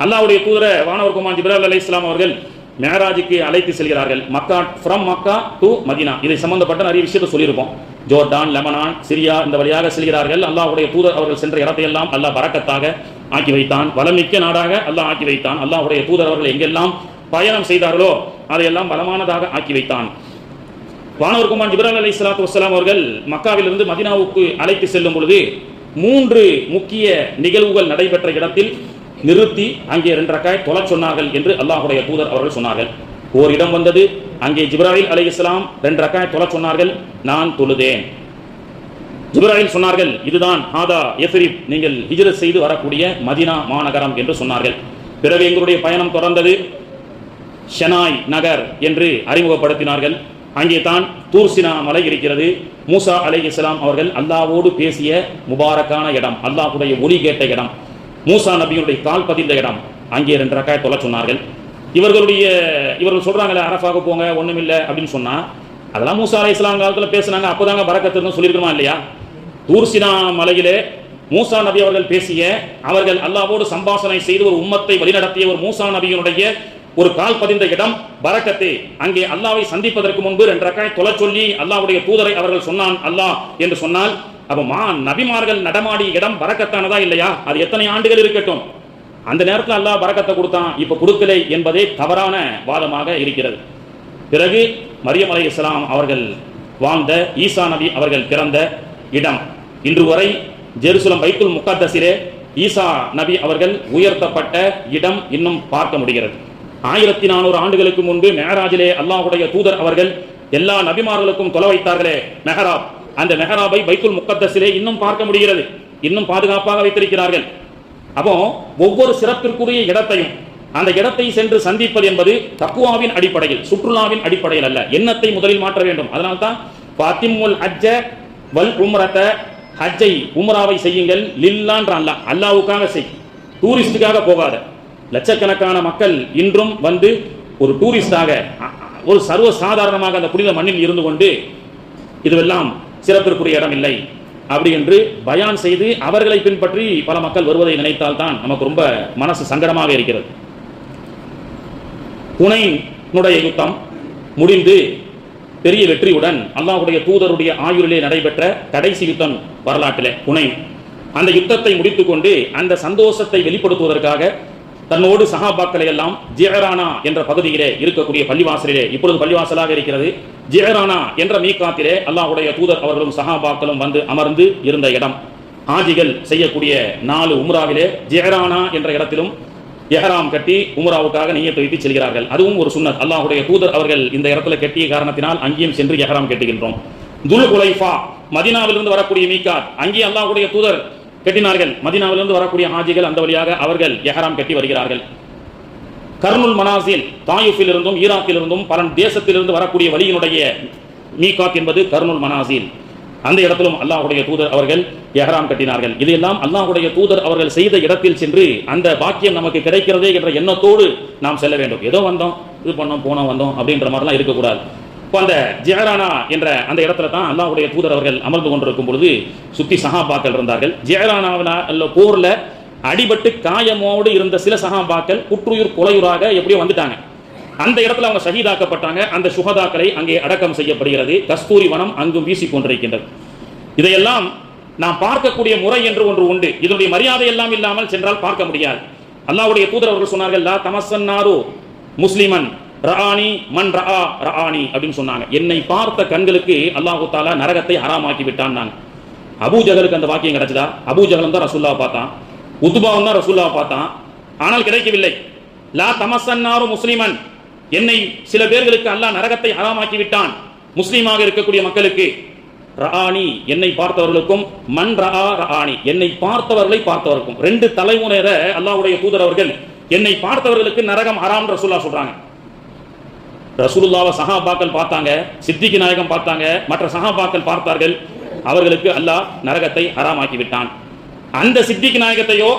அல்லாஹ்வுடைய தூதரை வானவர் குமார் ஜிப்ராயில் அலைஹிஸ்ஸலாம் அவர்கள் மேராஜுக்கு அழைத்து செல்கிறார்கள். மக்கா, ஃப்ரம் மக்கா டு மதீனா. இதை சம்பந்தப்பட்ட நிறைய விஷயத்தை சொல்லியிருக்கோம். ஜோர்டான், லெபனான், சிரியா இந்த வழியாக செல்கிறார்கள். அல்லாஹ்வுடைய தூதர் அவர்கள் சென்ற இடத்தையெல்லாம் அல்லாஹ் பரக்கத்தாக ஆக்கி வைத்தான், வளமிக்க நாடாக அல்லாஹ் ஆக்கி வைத்தான். அல்லாஹ்வுடைய தூதர் அவர்கள் எங்கெல்லாம் பயணம் செய்தார்களோ அதையெல்லாம் பலமானதாக ஆக்கி வைத்தான். வானவர் குமார் ஜிப்ராயில் அலைஹிஸ்ஸலாத்து வஸ்ஸலாம் அவர்கள் மக்காவிலிருந்து மதீனாவுக்கு அழைத்து செல்லும் பொழுது 3 முக்கிய நிகழ்வுகள் நடைபெற்ற இடத்தில் நிறுத்தி அங்கே 2 ரக்காய் தொழச் சொன்னார்கள் என்று அல்லாஹ்வுடைய தூதர் அவர்கள் சொன்னார்கள். ஓரிடம் வந்தது, அங்கே ஜிப்ராயில் அலைஹிஸ்ஸலாம் 2 ரக்காய் தொழச் சொன்னார்கள், நான் தொழுதேன். ஜிப்ராயில் சொன்னார்கள், இதுதான் ஹாதா யஸ்ரிப், நீங்கள் ஹிஜ்ரத் செய்து வரக்கூடிய மதீனா மாநகரம் என்று சொன்னார்கள். பிறகு எங்களுடைய பயணம் தொடர்ந்தது. ஷனாய் நகர் என்று அறிமுகப்படுத்தினார்கள். அங்கே தான் தூர்சினா மலை இருக்கிறது. மூசா அலைஹிஸ்ஸலாம் அவர்கள் அல்லாஹ்வோடு பேசிய முபாரக்கான இடம், அல்லாஹ்வுடைய ஒலி கேட்ட இடம், மூசா நபியுடைய கால் பதிந்த இடம். அங்கே 2 ரக்காத் தொழ சொன்னார்கள். இவர்கள் சொல்றாங்களே அரஃபாவுக்கு போங்க ஒண்ணுமில்லை அப்படின்னு சொன்னா, அதெல்லாம் மூசா அலைஹிஸ்ஸலாம் காலத்தில் பேசுனாங்க, அப்போதாங்க பரக்கத்துன்னு சொல்லியிருக்கணுமா இல்லையா? தூர் சினா மலையிலே மூசா நபி அவர்கள் பேசிய, அவர்கள் அல்லாஹ்வோடு சம்பாஷணை செய்து ஒரு உம்மத்தை வழிநடத்திய ஒரு மூசா நபியினுடைய ஒரு கால் பதிந்த இடம் பரக்கத்து. அங்கே அல்லாஹ்வை சந்திப்பதற்கு முன்பு 2 ரக்காத் தொழ சொல்லி அல்லாஹ்வுடைய தூதரை அவர்கள் சொன்னான் அல்லாஹ் என்று சொன்னால், அப்ப நபிமார்கள் நடமாடி இடம் பரக்கத்தானதா இல்லையா? அது எத்தனை ஆண்டுகள் இருக்கட்டும், அந்த நேரத்தில் அல்லாஹ் பரக்கத்தை கொடுத்தான், இப்ப கொடுக்கலை என்பதே தவறான வாதமாக இருக்கிறது. பிறகு மரியம் அலைஹிஸ்ஸலாம் அவர்கள் வாழ்ந்த, ஈசா நபி அவர்கள் பிறந்த இடம் இன்று வரை ஜெருசலம் பைத்துல் முகத்தஸிலே ஈசா நபி அவர்கள் உயர்த்தப்பட்ட இடம் இன்னும் பார்க்க முடிகிறது. 1400 ஆண்டுகளுக்கு முன்பு மெஹராஜிலே அல்லாஹ்வுடைய தூதர் அவர்கள் எல்லா நபிமார்களுக்கும் தொலை வைத்தார்களே மெஹராப், அந்த மெஹராபை பைத்துல் முகத்தஸிலே இன்னும் பார்க்க முடிகிறது, இன்னும் பாதுகாப்பாக வைத்திருக்கிறார்கள். அப்போ ஒவ்வொரு சிறப்பிற்குரிய இடத்தையும் அந்த இடத்தை சென்று சந்திப்பது என்பது தக்வாவின் அடிப்படையில், சுற்றுலாவின் அடிப்படையில் அல்ல. எண்ணத்தை முதலில் மாற்ற வேண்டும். அதனால்தான் ஃபாத்திமுல் ஹஜ்ஜ வல் உம்ரத, ஹஜ்ஜை உம்ராவை செய்யுங்கள் லில்லான்ற அல்லாஹ், அல்லாஹ்வுக்காக செய், டூரிஸ்டுக்காக போகாத. லட்சக்கணக்கான மக்கள் இன்றும் வந்து ஒரு டூரிஸ்டாக, ஒரு சர்வ சாதாரணமாக அந்த புனித மண்ணில் இருந்து கொண்டு இதுவெல்லாம் சிறப்பிற்குரிய இடம் இல்லை அப்படி என்று பயான் செய்து அவர்களை பின்பற்றி பல மக்கள் வருவதை நினைத்தால் தான் நமக்கு ரொம்ப மனசு சங்கடமாக இருக்கிறது. ஹுனைனுடைய யுத்தம் முடிந்து பெரிய வெற்றியுடன் அல்லாஹ்வுடைய தூதருடைய ஆயுளிலே நடைபெற்ற கடைசி யுத்தம் வரலாற்றிலே ஹுனைன். அந்த யுத்தத்தை முடித்துக்கொண்டு அந்த சந்தோஷத்தை வெளிப்படுத்துவதற்காக தன்னோடு சஹாபாக்களை எல்லாம் ஜிஹரானா என்ற பகுதியிலே இருக்கக்கூடிய பள்ளிவாசலிலே, இப்பொழுது பள்ளிவாசலாக இருக்கிறது, ஜிஹரானா என்ற மீகாத்திலே அல்லாஹ்வுடைய தூதர் அவர்களும் சஹாபாக்களும் வந்து அமர்ந்து இருந்த இடம். ஹாஜிகள் செய்யக்கூடிய 4 உம்ராவிலே ஜிஹரானா என்ற இடத்திலும் எஹராம் கட்டி உம்ராவுக்காக நிய்யத் வைத்து செல்கிறார்கள். அதுவும் ஒரு சுன்னத். அல்லாஹ்வுடைய தூதர் அவர்கள் இந்த இடத்துல கட்டிய காரணத்தினால் அங்கேயும் சென்று எஹராம் கட்டுகின்றோம். துல் குலைஃபா, மதீனாவிலிருந்து வரக்கூடிய மீகாத், அங்கே அல்லாஹ்வுடைய தூதர் கட்டினார்கள். மதீனாவிலிருந்து வரக்கூடிய ஹாஜிகள் அந்த வழியாக அவர்கள் எஹராம் கட்டி வருகிறார்கள். கர்னுல் மனாசில், தாயிஃபில் இருந்தும் ஈராக்கில் இருந்தும் பல தேசத்திலிருந்து வரக்கூடிய வழியினுடைய மீகாத் என்பது கர்னுல் மனாசில். அந்த இடத்திலும் அல்லாஹ்வுடைய தூதர் அவர்கள் எஹராம் கட்டினார்கள். இதையெல்லாம் அல்லாஹ்வுடைய தூதர் அவர்கள் செய்த இடத்தில் சென்று அந்த பாக்கியம் நமக்கு கிடைக்கிறதே என்ற எண்ணத்தோடு நாம் செல்ல வேண்டும். ஏதோ வந்தோம், இது பண்ணோம், போனோம், வந்தோம் அப்படின்ற மாதிரிலாம் இருக்கக்கூடாது. இப்போ அந்த ஜிஹரானா என்ற அந்த இடத்துல தான் அல்லாஹ்வுடைய தூதர் அவர்கள் அமர்ந்து கொண்டிருக்கும் பொழுது சுத்தி சஹாபாக்கள் இருந்தார்கள். ஜிஹரானாவில் போர்ல அடிபட்டு காயமோடு இருந்த சில சஹாபாக்கள் குற்றுயிர் கொலையுறாக எப்படியோ வந்துட்டாங்க. அந்த இடத்துல அவங்க ஷஹீதாக்கப்பட்டாங்க. அந்த சுஹதாக்களை அங்கே அடக்கம் செய்யப்படுகிறது. கஸ்தூரி வனம் அங்கும் வீசிக் கொண்டிருக்கின்றது. இதையெல்லாம் நாம் பார்க்கக்கூடிய முறை என்று ஒன்று உண்டு. இதனுடைய மரியாதை எல்லாம் இல்லாமல் சென்றால் பார்க்க முடியாது. அல்லாஹ்வுடைய தூதர் அவர்கள் சொன்னார்கள், லா தமஸ்ஸன்னாரு முஸ்லிமன் ரஆனி மன் ரஆ ரஆனி அப்படின்னு சொன்னாங்க. என்னை பார்த்த கண்களுக்கு அல்லாஹ் தஆலா நரகத்தை ஹராமாக்கி விட்டான். அபூஜஹலுக்கு அந்த வாக்கியம் கிடைச்சதா? அபூஜஹலும் தான் ரசூலுல்லாஹ் பார்த்தான், உத்பாவும் தான் ரசூலுல்லாஹ் பார்த்தான், ஆனால் கிடைக்கவில்லை. லா தமஸ்ஸன்னாரு முஸ்லிமன், என்னை சில பேர்களுக்கு அல்லாஹ் நரகத்தை ஹராமாக்கி விட்டான், முஸ்லீமாக இருக்கக்கூடிய மக்களுக்கு. ரஆனி, என்னை பார்த்தவர்களுக்கும், மன் ரஆ ரஆனி, என்னை பார்த்தவர்களை பார்த்தவருக்கும். 2 தலைமுறையில அல்லாஹ்வுடைய தூதர் அவர்கள் என்னை பார்த்தவர்களுக்கு நரகம் ஹராம் ரசூலுல்லாஹ் சொல்றாங்க. ரசூலுல்லாஹ்வை சஹாபாக்கள் பார்த்தாங்க, சித்திக் நாயகம் பார்த்தாங்க, மற்ற சஹாபாக்கள் பார்த்தார்கள், அவர்களுக்கு அல்லாஹ் நரகத்தை ஹராமாக்கி விட்டான். அந்த சித்திக் நாயகத்தையோ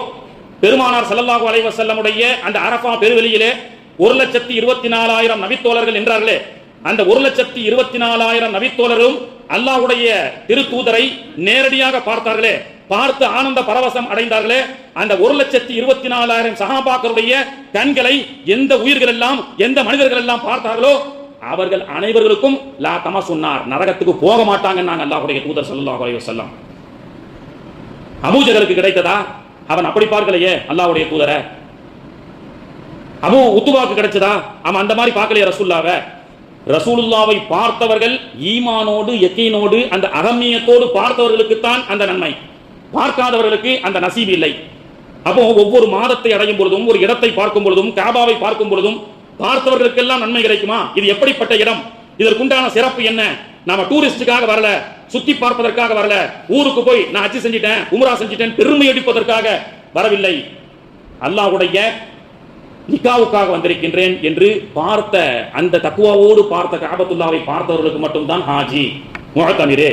பெருமானார் ஸல்லல்லாஹு அலைஹி வஸல்லமுடைய அந்த அரஃபா பெருவெளியிலே 1,24,000 நபித்தோழர்கள் என்றார்களே, அந்த 1,24,000 நபித்தோழரும் அல்லாஹ்வுடைய திருத்தூதரை நேரடியாக பார்த்தார்களே, பார்த்து ஆனந்த பரவசம் அடைந்தார்களே. அந்த 1,24,000 சஹாபாக்களுடைய கண்களை எந்த உயிர்கள் எல்லாம், எந்த மனிதர்கள் எல்லாம் பார்த்தார்களோ அவர்கள் அனைவர்களுக்கும் லா தமஸ்ஸன்னார், நரகத்துக்கு போக மாட்டாங்கன்னாங்க அல்லாஹ்வுடைய தூதர் ஸல்லல்லாஹு அலைஹி வஸல்லம். அபூஜஹலுக்கு கிடைத்ததா? அவன் அப்படி பார்க்கலையே அல்லாஹ்வுடைய தூதரை. அபூ உத்பாக்கு கிடைச்சதா? அவன் அந்த மாதிரி பார்க்கலையே ரசூலுல்லாஹ்வை. ரசூலுல்லாஹ்வை பார்த்தவர்கள் ஈமானோடு யகீனோடு அந்த அகம்மியத்தோடு பார்த்தவர்களுக்கு தான் அந்த நன்மை, பார்க்காதவர்களுக்கு அந்த நசீப் இல்லை. அப்போ ஒவ்வொரு மாதத்தை அடையும் பொழுதும், ஒரு இடத்தை பார்க்கும் பொழுதும், காபாவை பார்க்கும் பொழுதும் பார்த்தவர்களுக்கெல்லாம் நன்மை கிடைக்குமா? இது எப்படிப்பட்ட இடம்? இதற்குண்டான சிறப்பு என்ன? நாம டூரிஸ்டுக்காக வரல, சுத்தி பார்ப்பதற்காக வரல, ஊருக்கு போய் நான் ஹஜ் செஞ்சிட்டேன், உம்ரா செஞ்சிட்டேன் பெருமை அடிப்பதற்காக வரவில்லை. அல்லாஹ்வுடைய நிக்காவுக்காக வந்திருக்கின்றேன் என்று பார்த்த, அந்த தக்வாவோடு பார்த்த கஅபத்துல்லாஹ்வை பார்த்தவர்களுக்கு மட்டும்தான் ஹாஜி முஅத்தமிரே.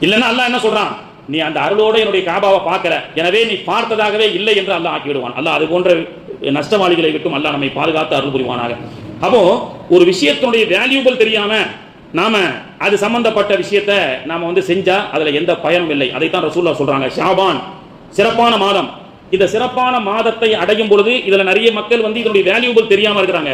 இல்லைன்னா அல்லாஹ் என்ன சொல்றான்? நீ அந்த அருளோட என்னுடைய காபாவை பார்க்கல, எனவே நீ பார்த்ததாகவே இல்லை என்று அல்லாஹ் ஆக்கி விடுவான். அல்லாஹ் அது போன்ற நஷ்டவாளிகளை விட்டும் அல்லாஹ் நம்மை பாதுகாத்து அருள் புரிவானாக. அப்போ ஒரு விஷயத்தினுடைய வேல்யூபிள் தெரியாம நாம அது சம்பந்தப்பட்ட விஷயத்தை நாம செஞ்சா அதுல எந்த பயனும் இல்லை. அதைத்தான் ரசூலுல்லாஹ் சொல்றாங்க, ஷாபான் சிறப்பான மாதம். இந்த சிறப்பான மாதத்தை அடையும் பொழுது இதுல நிறைய மக்கள் இதனுடைய வேல்யூபிள் தெரியாம இருக்கிறாங்க.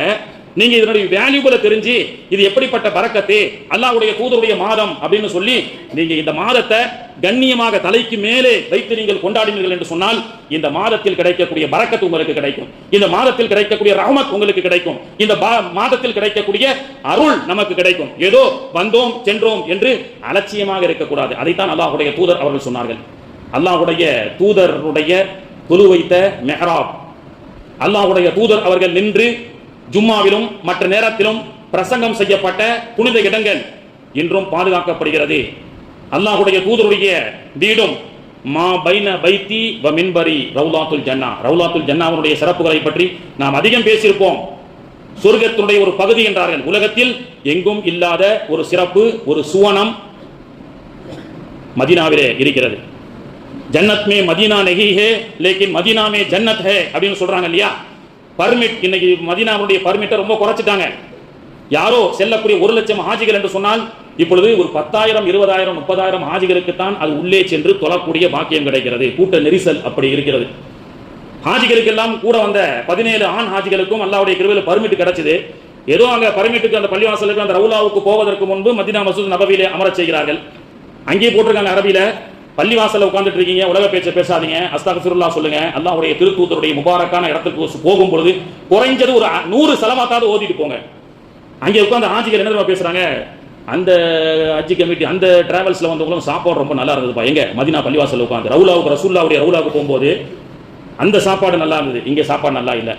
நீங்க இதனுடைய வேல்யூபிளை தெரிஞ்சு இது எப்படிப்பட்ட பரக்கத்து, அல்லாஹ்வுடைய தூதருடைய மாதம் அப்படின்னு சொல்லி நீங்க இந்த மாதத்தை கண்ணியமாக தலைக்கு மேலே வைத்து நீங்கள் கொண்டாடினீர்கள் என்று சொன்னால் இந்த மாதத்தில் கிடைக்கக்கூடிய பரக்கத்து உங்களுக்கு கிடைக்கும், இந்த மாதத்தில் கிடைக்கக்கூடிய ரஹ்மத் உங்களுக்கு கிடைக்கும், இந்த மாதத்தில் கிடைக்கக்கூடிய அருள் நமக்கு கிடைக்கும். ஏதோ வந்தோம் சென்றோம் என்று அலட்சியமாக இருக்கக்கூடாது. அதைத்தான் அல்லாஹ்வுடைய தூதர் அவர்கள் சொன்னார்கள். அல்லாஹ்வுடைய தூதருடைய தொழு வைத்த மெஹ்ராப், அல்லாஹ்வுடைய தூதர் அவர்கள் நின்று ஜும்மாவிலும் மற்ற நேரத்திலும் பிரசங்கம் செய்யப்பட்ட புனித இடங்கள் இன்றும் பாதுகாக்கப்படுகிறது. அல்லாஹ்வுடைய தூதருடைய வீடும் மா பைன பைத்தி வ மின்பரி ரௌலாத்துல் ஜன்னா, ரௌலாத்துல் ஜன்னாவுடைய சிறப்புகளை பற்றி நாம் அதிகம் பேசியிருப்போம். சொர்க்கத்தினுடைய ஒரு பகுதி என்றார்கள். உலகத்தில் எங்கும் இல்லாத ஒரு சிறப்பு, ஒரு சுவனம் மதீனாவிலே இருக்கிறது. ஜன்னத் மே மதீனா நஹி ஹே லேக்கின் மதீனா மே ஜன்னத் ஹே அப்படின்னு சொல்றாங்க இல்லையா. பர்மிட், இன்னைக்கு மதீனாவுடைய பர்மிட்டை ரொம்ப குறைச்சிட்டாங்க. யாரோ செல்லக்கூடிய 1,00,000 ஹாஜிகள் என்று சொன்னால் இப்பொழுது ஒரு 10,000 20,000 30,000 ஹாஜிகளுக்கு தான் அது உள்ளே சென்று தொழக்கூடிய பாக்கியம் கிடைக்கிறது. கூட்ட நெரிசல் அப்படி இருக்கிறது. ஹாஜிகளுக்கு எல்லாம் கூட வந்த 17 ஆண் ஹாஜிகளுக்கும் அல்லாஹ்வுடைய கிருபையில் பர்மிட் கிடைச்சது. ஏதோ அங்க பர்மிட்டுக்கு அந்த பள்ளிவாசலுக்கு அந்த ரவுலாவுக்கு போவதற்கு முன்பு மதீனா மஸ்ஜித் நபவியிலே அமரச் செய்கிறார்கள். அங்கேயே போட்டிருக்காங்க அரபியில, பள்ளிவாசல்ல உட்கார்ந்துட்டு இருக்கீங்க, உலக பேச்சை பேசாதீங்க, அஸ்தக்ஃபிருல்லாஹ் சொல்லுங்க. அல்லாஹ்வுடைய திருத்தூதருடைய முபாரக்கான இடத்துக்கு போகும் பொழுது குறைஞ்சது ஒரு 100 சலவாத்தாவது ஓதிட்டு போங்க. அங்கே உட்கார்ந்து ஹாஜிகள் என்ன பேசுறாங்க, அந்த ஹஜ் கமிட்டி அந்த டிராவல்ஸ்ல வந்தவங்களும் சாப்பாடு ரொம்ப நல்லா இருந்ததுப்பா. எங்க மதீனா பள்ளிவாசல்ல உட்கார்ந்து ரவுலாவுக்கு ரசூலுல்லாஹ்வுடைய ரவுலாவுக்கு போகும்போது அந்த சாப்பாடு நல்லா இருந்தது, இங்கே சாப்பாடு நல்லா இல்லை.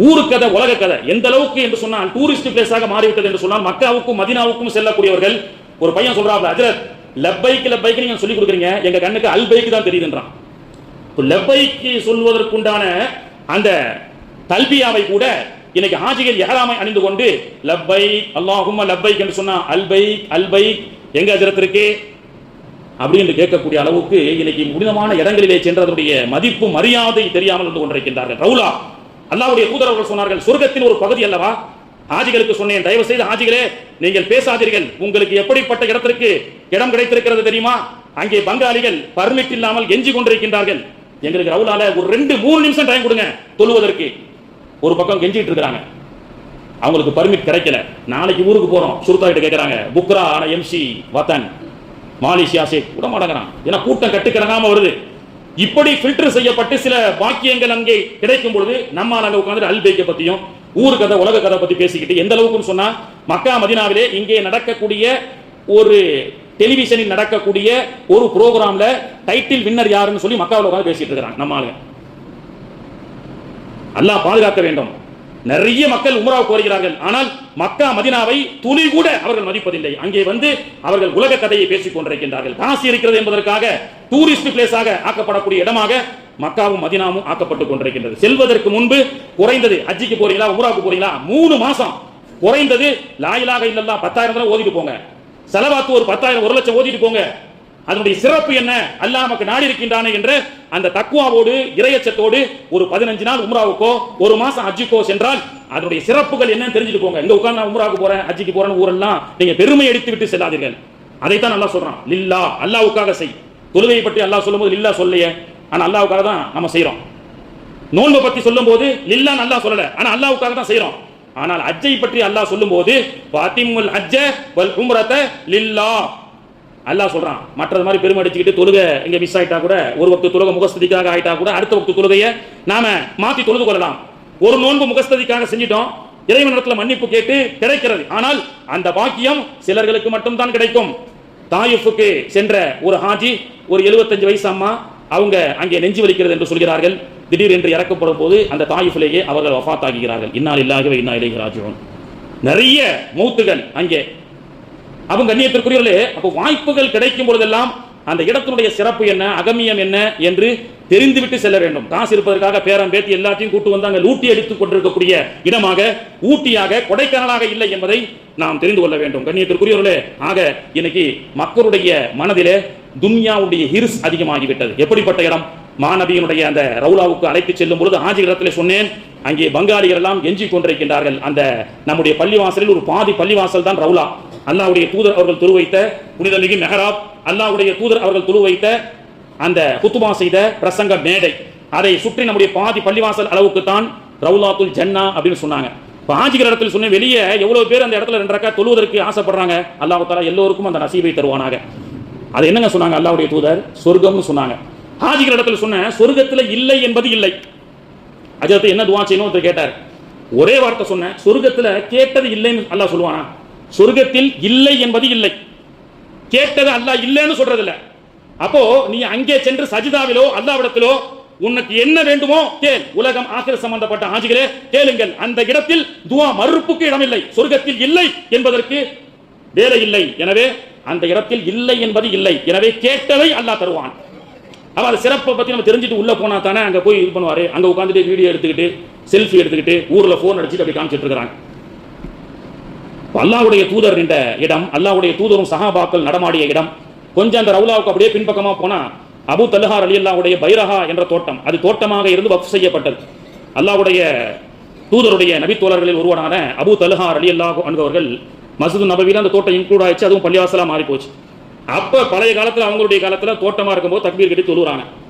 ஊரு கதை உலக கதை எந்த அளவுக்கு என்று சொன்னால் டூரிஸ்ட் பிளேஸாக மாறிவிட்டது என்று சொன்னால் மக்காவுக்கும் மதீனாவுக்கும் செல்லக்கூடியவர்கள். ஒரு பையன் சொல்றாப்ல, ஹஜ்ரத் லப்பைக் லப்பைக் நீங்க சொல்லி கொடுக்குறீங்க, எங்க கண்ணுக்கு அல்பைக் தான் தெரியுதுன்றான். லப்பைக் சொல்வதற்குண்டான அந்த தல்பியாவை கூட இன்னைக்கு ஹாஜிகள் இஹ்ராமை அணிந்து கொண்டு லப்பைக் அல்லாஹும்ம லப்பைக் என்று சொன்னா அல்பைக் அல்பைக் எங்க ஹஜ்ரத் இருக்கு அப்படின்னு கேட்கக்கூடிய அளவுக்கு இன்னைக்கு புனிதமான இடங்களிலே சென்றதுடைய மதிப்பு மரியாதை தெரியாமல் வந்து கொண்டிருக்கின்றார்கள். ரவுலா அல்லாஹ்வுடைய தூதர் அவர்கள் சொன்னார்கள், சொர்க்கத்தின் ஒரு பகுதி அல்லவா. ஹாஜிகளுக்கு சொன்னேன், தயவு செய்து ஹாஜிகளே நீங்கள் பேசாதீர்கள், உங்களுக்கு எப்படிப்பட்ட இடத்திற்கு இடம் கிடைத்திருக்கிறது தெரியுமா. அங்கே பங்காளிகள் பர்மிட் இல்லாமல் கெஞ்சி கொண்டிருக்கின்றார்கள், எங்களுக்கு ரவுலால ஒரு 2-3 நிமிஷம் டைம் கொடுங்க தொழுவதற்கு. ஒரு பக்கம் கெஞ்சிட்டு இருக்காங்க, அவங்களுக்கு பர்மிட் கிடைக்கல. நாளைக்கு ஊருக்கு போறோம், சுருத்தாயிட்டு கேட்கறாங்க, புக்ரா ஆன எம்சி வத்தன் மாலேசியா ஷேக் விட மாட்டேங்கிறான், ஏன்னா கூட்டம் கட்டுக்கிறங்காம வருது. இப்படி ஃபில்டர் செய்யப்பட்டு சில வாக்கியங்கள் அங்கே கிடைக்கும் பொழுது நம்மால் அங்க உட்கார்ந்து அல்பேக்கை பத்தியும் ஊர் கதை உலக கதை பத்தி பேசிக்கிட்டு எந்த அளவுக்கு சொன்னா மக்கா மதீனாவிலே இங்கே நடக்கக்கூடிய ஒரு டெலிவிஷனில் நடக்கக்கூடிய ஒரு புரோகிராம்ல டைட்டில் வின்னர் யாருன்னு சொல்லி மக்காவில் உட்கார்ந்து பேசிட்டு இருக்காங்க நம்ம ஆளுங்க. அல்லாஹ் பாதுகாக்க வேண்டும். நிறைய மக்கள் உம்ராவுக்கு வருகிறார்கள், ஆனால் மக்கா மதீனாவை துளி கூட அவர்கள் மதிப்பதில்லை. அங்கே வந்து அவர்கள் உலக கதையை பேசிக் கொண்டிருக்கின்றார்கள். காசி இருக்கிறது என்பதற்காக டூரிஸ்ட் பிளேஸாக ஆக்கப்படக்கூடிய இடமாக மக்காவும் மதீனாவும் ஆக்கப்பட்டுக் கொண்டிருக்கின்றது. செல்வதற்கு முன்பு குறைந்தது ஹஜ்ஜிக்கு போறீங்களா உம்ராவுக்கு போறீங்களா 3 மாசம் குறைந்தது லா இலாஹ இல்லல்லாஹ் 10,000 ஓதிட்டு போங்க. ஸலவாத்து ஒரு 10,000 1,00,000 ஓதிட்டு போங்க. அதனுடைய சிறப்பு என்ன, அல்லாஹ் நமக்கு நாடி இருக்கின்றானே என்ற அந்த தக்வாவோடு இறையச்சத்தோடு ஒரு 15 நாள் உம்ராவுக்கோ 1 மாசம் ஹஜ்ஜுக்கோ சென்றால் அதனுடைய சிறப்புகள் என்னன்னு தெரிஞ்சுட்டு போங்க. எங்க உட்கார்ந்து நான் உம்ராவுக்கு போறேன் ஹஜ்ஜுக்கு போறேன்னு ஊரெல்லாம் நீங்க பெருமை எடுத்து விட்டு செல்லாதீர்கள். அதைத்தான் அல்லாஹ் சொல்றான், லில்லா அல்லாஹ்வுக்காக செய். தொழுகையை பற்றி அல்லாஹ் சொல்லும்போது லில்லா சொல்லையே, ஆனா அல்லாஹ்வுக்காக தான் நம்ம செய்றோம். நோன்பை பத்தி சொல்லும்போது லில்லா அல்லாஹ் சொல்லல, ஆனா அல்லாஹ்வுக்காக தான் செய்றோம். ஆனால் ஹஜ்ஜை பற்றி அல்லாஹ் சொல்லும்போது ஃபாத்திமுல் ஹஜ்ஜ வல் உம்ரத லில்லா அல்லாஹ் சொல்றான். மற்றது மாதிரி பெருமை அடிச்சுக்கிட்டு தொழுகை இங்க மிஸ் ஆயிட்டா கூட, ஒரு வக்து தொழுகை முகஸ்ததிக்காக ஆயிட்டா கூட அடுத்த வக்து தொழுகையை நாம மாத்தி தொழுது கொள்ளலாம். ஒரு நோன்பு முகஸ்ததிக்காக செஞ்சிட்டோம், இறைவனிடத்துல மன்னிப்பு கேட்டு கிடைக்கிறது. ஆனால் அந்த பாக்கியம் சிலர்களுக்கு மட்டும் தான் கிடைக்கும். தாயிஃபுக்கு சென்ற ஒரு ஹாஜி, ஒரு 75 வயசு அம்மா, அவங்க அங்கே நெஞ்சு வலிக்கிறது என்று சொல்கிறார்கள். திடீர் என்று இறக்கப்படும் போது அந்த தாயிஃபிலேயே அவர்கள் வஃபாத் ஆகிறார்கள். இன்னா லில்லாஹி வ இன்னா இலைஹி ராஜிஊன். நிறைய மௌத்துகள் அங்கே. அவங்க கண்ணியத்திற்குரியவர்களே, அப்போ வாய்ப்புகள் கிடைக்கும் பொழுதெல்லாம் அந்த இடத்தினுடைய சிறப்பு என்ன, அகமியம் என்ன என்று தெரிந்துவிட்டு செல்ல வேண்டும். காசு இருப்பதற்காக பேரம் பேத்தி எல்லாத்தையும் கூட்டு வந்து அங்கே லூட்டி அடித்துக் கொண்டிருக்கக்கூடிய இடமாக, ஊட்டியாக, கொடைக்கானலாக இல்லை என்பதை நாம் தெரிந்து கொள்ள வேண்டும். கண்ணியத்திற்குரியவர்களே, ஆக இன்னைக்கு மக்களுடைய மனதிலே துன்யாவுடைய ஹிர்ஸ் அதிகமாகிவிட்டது. எப்படிப்பட்ட இடம், மாநபியினுடைய அந்த ரவுலாவுக்கு அழைத்து செல்லும் பொழுது ஹாஜிகளிடத்தில் சொன்னேன், அங்கே பங்காளிகள் எல்லாம் எஞ்சி கொண்டிருக்கின்றார்கள். அந்த நம்முடைய பள்ளிவாசலில் ஒரு பாதி பள்ளிவாசல் தான் ரவுலா. அல்லாஹ்வுடைய தூதர் அவர்கள் தொழு வைத்த புனிதமிகு மெஹராப், அல்லாஹ்வுடைய தூதர் அவர்கள் தொழு வைத்த அந்த குத்துபா செய்த பிரசங்க மேடை, அதை சுற்றி நம்முடைய பாதி பள்ளிவாசல் அளவுக்கு தான் ரவுலாத்துல் ஜன்னா அப்படின்னு சொன்னாங்க. இப்போ ஹாஜிகள் இடத்துல சொன்ன வெளியே எவ்வளவு பேர் அந்த இடத்துல 2 ரக்காத் தொழுவதற்கு ஆசைப்படுறாங்க. அல்லாஹ் தஆலா எல்லோருக்கும் அந்த நசீபை தருவானாக. அது என்னங்க சொன்னாங்க அல்லாஹ்வுடைய தூதர்? சொர்க்கம்னு சொன்னாங்க. ஹாஜிகள் இடத்துல சொன்ன சொர்க்கத்தில் இல்லை என்பது இல்லை. அஜரத்தை என்ன துவா செய்யணும் கேட்டார். ஒரே வார்த்தை சொன்ன, சொர்க்கத்தில் கேட்டது இல்லைன்னு அல்லாஹ் சொல்லுவானா? சொர்க்கத்தில் இல்லை என்பது இல்லை, கேட்டது அல்லாஹ் இல்லைன்னு சொல்றது இல்லை. அப்போ நீ அங்கே சென்று சஜிதாவிலோ அல்லாஹ்விடத்திலோ உனக்கு என்ன வேண்டுமோ கேள். உலகம் ஆகிரத் சம்பந்தப்பட்ட ஹாஜிகளே கேளுங்கள். அந்த இடத்தில் துவா மறுப்புக்கு இடமில்லை. சொர்க்கத்தில் இல்லை என்பதற்கு வேலை இல்லை. எனவே அந்த இடத்தில் இல்லை என்பது இல்லை. எனவே கேட்டதை அல்லாஹ் தருவான். அவர் சிறப்பை பத்தி நம்ம தெரிஞ்சுட்டு உள்ள போனா தானே அங்க போய் இது பண்ணுவாரு. அங்க உட்காந்துட்டு வீடியோ எடுத்துக்கிட்டு செல்ஃபி எடுத்துக்கிட்டு ஊர்ல போன் அடிச்சுட்டு அப்படி காமிச்சிட்டு இருக்காங்க. அல்லாஹ்வுடைய தூதர் நின்ற இடம், அல்லாஹ்வுடைய தூதரும் சஹாபாக்கள் நடமாடிய இடம். கொஞ்சம் அந்த ரவுலாவுக்கு அப்படியே பின்பக்கமா போனா அபு தல்ஹா ரலியல்லாஹுடைய பைரஹா என்ற தோட்டம், அது தோட்டமாக இருந்து வக்ஃப் செய்யப்பட்டது. அல்லாஹ்வுடைய தூதருடைய நபித்தோழர்களில் ஒருவரான அபு தல்ஹா ரலியல்லாஹு அன்ஹு அவர்கள் மஸ்ஜித் நபவியில அந்த தோட்டம் இன்க்ளூட் ஆயிடுச்சு. அதுவும் பள்ளிவாசலா மாறி போச்சு. அப்ப பழைய காலத்துல அவங்களுடைய காலத்துல தோட்டமா இருக்கும்போது தக்பீர் கட்டி தொழுறாங்க.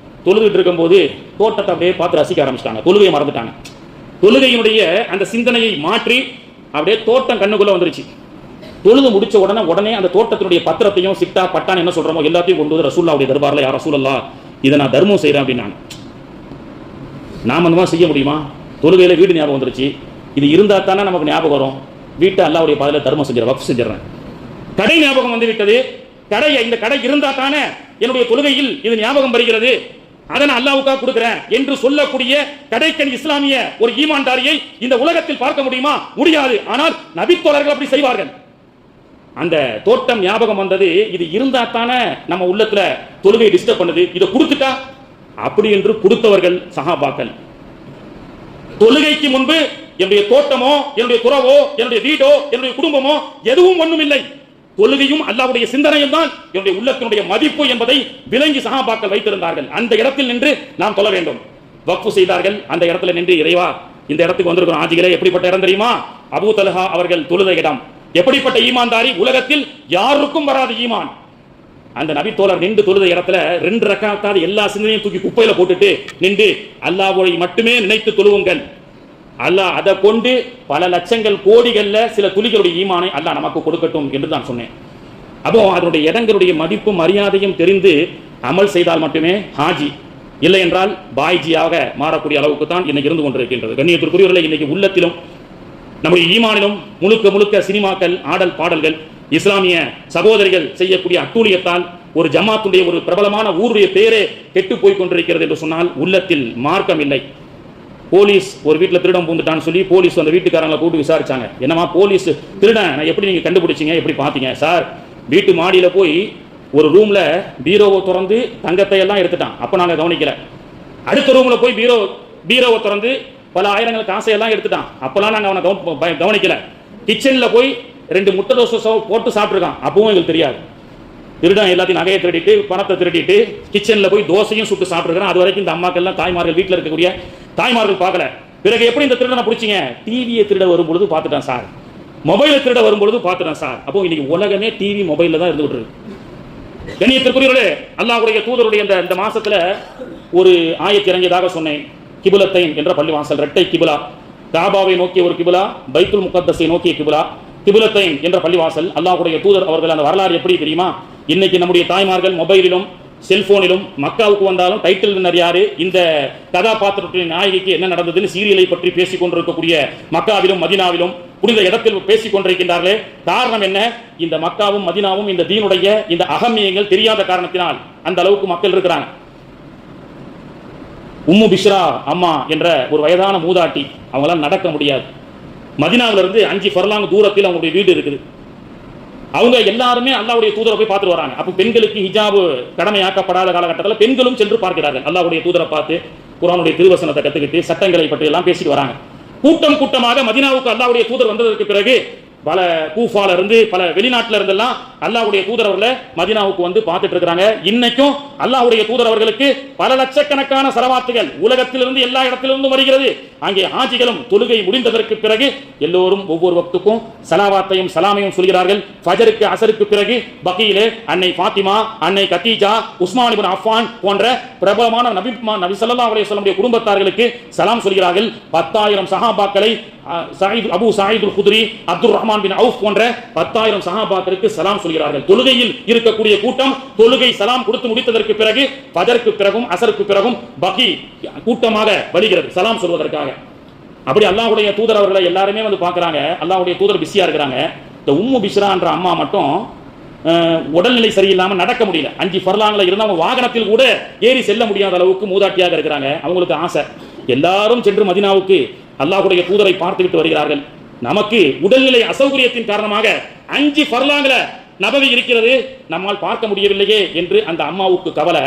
தொழுதுட்டு இருக்கும்போது தோட்டத்தை அப்படியே பார்த்து ரசிக்க ஆரம்பிச்சிட்டாங்க. தொழுகையை மறந்துட்டாங்க. தொழுகையினுடைய அந்த சிந்தனையை மாற்றி அப்படியே தோட்டம் கண்ணுக்குள்ள வந்துருச்சு. தொழுது முடிச்ச உடனே அந்த தோட்டத்தினுடைய பத்திரத்தையும் சிட்டா பட்டான் என்ன சொல்றோமோ எல்லாத்தையும் கொண்டு வந்து ரசூலுல்லாஹ்வுடைய தர்பார்ல, யா ரசூலல்லாஹ் இதை நான் தர்மம் செய்யறேன் அப்படின்னாங்க. நாம அந்த மாதிரி செய்ய முடியுமா? தொழுகையில வீடு ஞாபகம் வந்துருச்சு. இது இருந்தா தானே நமக்கு ஞாபகம் வரும். வீட்டை அல்லாஹ்வுடைய பாதையில தர்மம் செஞ்சிடறேன், வக்ஃப் செஞ்சிடறேன். கடை ஞாபகம் வந்து விட்டது. இந்த கடை இருந்தா தானே என்னுடைய தொழுகையில் இது ஞாபகம் வருகிறது, அதை நான் அல்லாஹ்வுக்காக கொடுக்கிறேன் என்று சொல்லக்கூடிய கடைக்கண் இஸ்லாமிய ஒரு ஈமான்தாரியை இந்த உலகத்தில் பார்க்க முடியுமா? முடியாது. ஆனால் நபித்தோழர்கள் அப்படி செய்வார்கள். அந்த தோட்டம் ஞாபகம் வந்தது. இது இருந்தா தானே நம்ம உள்ளத்துல தொழுகை டிஸ்டர்ப் பண்ணுது, இதை கொடுத்துட்டா அப்படி என்று கொடுத்தவர்கள் சஹாபாக்கள். தொழுகைக்கு முன்பு என்னுடைய தோட்டமோ என்னுடைய துறவோ என்னுடைய வீடோ என்னுடைய குடும்பமோ எதுவும் ஒண்ணும் இல்லை. தொழுகையும் அல்லாஹ்வுடைய சிந்தனையும் தான் என்னுடைய உள்ளத்தினுடைய மதிப்பு என்பதை விளங்கி சஹாபாக்கள் வைத்திருந்தார்கள். அந்த இடத்தில் நின்று நாம் தொழ வேண்டும். வக்ஃப் செய்தார்கள். அந்த இடத்துல நின்று, இறைவா இந்த இடத்துக்கு வந்திருக்கிறோம் ஆஜிகளே, எப்படிப்பட்ட இடம் தெரியுமா? அபூ தல்ஹா அவர்கள் தொழுத இடம். எப்படிப்பட்ட ஈமான்தாரி, உலகத்தில் யாருக்கும் வராத ஈமான். அந்த நபி தோழர் நின்று தொழுத இடத்துல 2 ரக்காத்தாவது எல்லா சிந்தனையும் தூக்கி குப்பையில போட்டுட்டு நின்று அல்லாஹ்வை மட்டுமே நினைத்து தொழுவுங்கள். அல்லாஹ் அதை கொண்டு பல லட்சங்கள் கோடிகள்ல சில துளிகளுடைய ஈமானை அல்லாஹ் நமக்கு கொடுக்கட்டும் என்று நான் சொன்னேன். அப்போ அதனுடைய இடங்களுடைய மதிப்பும் மரியாதையும் தெரிந்து அமல் செய்தால் மட்டுமே ஹாஜி, இல்லை என்றால் பாய்ஜியாக மாறக்கூடிய அளவுக்கு தான் இன்னைக்கு இருந்து கொண்டிருக்கின்றது. கண்ணியத்திற்குரியவர்களே, இன்னைக்கு உள்ளத்திலும் நம்முடைய ஈமானிலும் முழுக்க முழுக்க சினிமாக்கள், ஆடல் பாடல்கள், இஸ்லாமிய சகோதரிகள் செய்யக்கூடிய அட்டூழியத்தால் ஒரு ஜமாத்துடைய ஒரு பிரபலமான ஊருடைய பேரே கெட்டு போய் கொண்டிருக்கிறது என்று சொன்னால் உள்ளத்தில் மார்க்கம் இல்லை. போலீஸ் ஒரு வீட்டில் திருடம் பூந்துட்டான்னு சொல்லி போலீஸ் அந்த வீட்டுக்காரங்களை கூப்பிட்டு விசாரிச்சாங்க. என்னமா போலீஸ் திருடன் எப்படி நீங்க கண்டுபிடிச்சீங்க, எப்படி பார்த்தீங்க? சார், வீட்டு மாடியில போய் ஒரு ரூம்ல பீரோவை திறந்து தங்கத்தை எல்லாம் எடுத்துட்டான், அப்ப நாங்க கவனிக்கல. அடுத்த ரூம்ல போய் பீரோவை திறந்து பல ஆயிரங்கள் காசையெல்லாம் எடுத்துட்டான், அப்பெல்லாம் நாங்க அவனை கவனிக்கல. கிச்சன்ல போய் 2 முட்டை தோசை போட்டு சாப்பிட்டுருக்கான், அப்பவும் எங்களுக்கு தெரியாது. திருடன் எல்லாத்தையும் நகையை திருடிட்டு பணத்தை திருடிட்டு கிச்சன்ல போய் தோசையும் சுட்டு சாப்பிட்டுருக்கான். அது வரைக்கும் இந்த அம்மாக்கள்லாம் தாய்மார்கள் வீட்டில் இருக்கக்கூடிய தாய்மார்கள் பார்க்கல. பிறகு எப்படி இந்த திருடனை பிடிச்சிங்க? டிவியை திருட வரும்பொழுது பார்த்துட்டான் சார், மொபைலை திருட வரும்பொழுது பார்த்துட்டான் சார். அப்போ இன்னைக்கு உலகமே டிவி மொபைல்ல தான் இருந்துகிட்டு இருக்கு. கண்ணியத்திற்குரியவர்களே, அல்லாஹ்வுடைய தூதருடைய இந்த மாசத்துல ஒரு ஆயத் இறங்கியதாக சொன்னேன். கிபுலத்தைன் என்ற பள்ளிவாசல், 2 கிபுலா, காபாவை நோக்கிய ஒரு கிபுலா, பைத்துல் முகத்தஸை நோக்கிய கிபுலா, கிபுலத்தைன் என்ற பள்ளிவாசல். அல்லாஹ்வுடைய தூதர் அவர்கள் அந்த வரலாறு எப்படி தெரியுமா? இன்னைக்கு நம்முடைய தாய்மார்கள் மொபைலிலும் செல்போனிலும் மக்காவுக்கு வந்தாலும் டைட்டில் வின்னர் யாரு, இந்த கதாபாத்திரத்தின் நாயகிக்கு என்ன நடந்ததுன்னு சீரியலை பற்றி பேசிக் கொண்டிருக்கக்கூடிய மக்காவிலும் மதினாவிலும் புனித இடத்தில் பேசிக் கொண்டிருக்கின்றார்களே. காரணம் என்ன? இந்த மக்காவும் மதினாவும் இந்த தீனுடைய இந்த அகமியங்கள் தெரியாத காரணத்தினால் அந்த அளவுக்கு மக்கள் இருக்கிறாங்க. உம்மு பிஷ்ரா அம்மா என்ற ஒரு வயதான மூதாட்டி, அவங்களாம் நடக்க முடியாது. மதினாவிலிருந்து 5 ஃபர்லாங் தூரத்தில் அவங்களுடைய வீடு இருக்குது. அவங்க எல்லாருமே அல்லாஹ்வுடைய தூதரை போய் பார்த்துட்டு வராங்க. அப்போ பெண்களுக்கு ஹிஜாப் கடமையாக்கப்படாத காலகட்டத்தில் பெண்களும் சென்று பார்க்கிறார்கள். அல்லாஹ்வுடைய தூதரை பார்த்து குர்ஆனுடைய திருவசனத்தை கற்றுக்கிட்டு சட்டங்களை பற்றி எல்லாம் பேசிட்டு வராங்க. கூட்டம் கூட்டமாக மதீனாவுக்கு அல்லாஹ்வுடைய தூதர் வந்ததற்கு பிறகு பல கூஃபால இருந்து பல வெளிநாட்டில இருந்தெல்லாம் அல்லாஹ்வுடைய தூதர் அவர்களை மதீனாவுக்கு வந்து பார்த்துட்டு இருக்காங்க. இன்னைக்கும் அல்லாஹ்வுடைய தூதர் அவர்களுக்கு பல லட்சக்கணக்கான ஸலவாத்துகள் உலகத்திலிருந்து எல்லா இடத்திலிருந்தும் வருகிறது. அங்கே ஹாஜிகளும் தொழுகை முடிந்ததற்கு பிறகு எல்லோரும் ஒவ்வொரு வக்துக்கும் ஸலவாத்தையும் சலாமையும் சொல்கிறார்கள். ஃபஜருக்கு அஸருக்கு பிறகு பகீலே அன்னை ஃபாத்திமா, அன்னை கதீஜா, உஸ்மான் இப்னு அஃபான் போன்ற பிரபலமான நபி ஸல்லல்லாஹு அலைஹி வஸல்லம் குடும்பத்தார்களுக்கு சலாம் சொல்கிறார்கள். 10,000 சஹாபாக்களை அபூ சயீத் அல் குத்ரி, அப்துர் ரஹ்மான் பின் அவுஃப் போன்ற 10,000 சஹாபாக்களுக்கு சலாம் சொல்கிறார்கள். தொழுகையில் இருக்கக்கூடிய கூட்டம் தொழுகை சலாம் கொடுத்து முடித்ததற்கு பிறகு ஃபஜருக்கு பிறகும் அஸருக்கு பிறகும் பகி கூட்டமாக வருகிறது சலாம் சொல்வதற்காக. அப்படி அல்லாஹ்வுடைய தூதர் அவர்களை எல்லாருமே வந்து பார்க்கறாங்க. அல்லாஹ்வுடைய தூதர் பிஸியா இருக்கிறாங்க. இந்த உம்மு பிஸ்ரான்ற அம்மா மட்டும் உடல்நிலை சரியில்லாம நடக்க முடியல. 5 ஃபர்லாங்ல இருந்தா அவங்க வாகனத்தில் கூட ஏறி செல்ல முடியாத அளவுக்கு மூதாட்டியாக இருக்கிறாங்க. அவங்களுக்கு ஆசை எல்லாரும் சென்று மதீனாவுக்கு அல்லாஹ்வுடைய தூதரை பார்த்துவிட்டு வருகிறார்கள். நமக்கு உடல்நிலை அசௌகரியத்தின் காரணமாக 5 ஃபர்லாங்ல நபவி இருக்கிறது, நம்மால் பார்க்க முடியவில்லையே என்று அந்த அம்மாவுக்கு கவலை.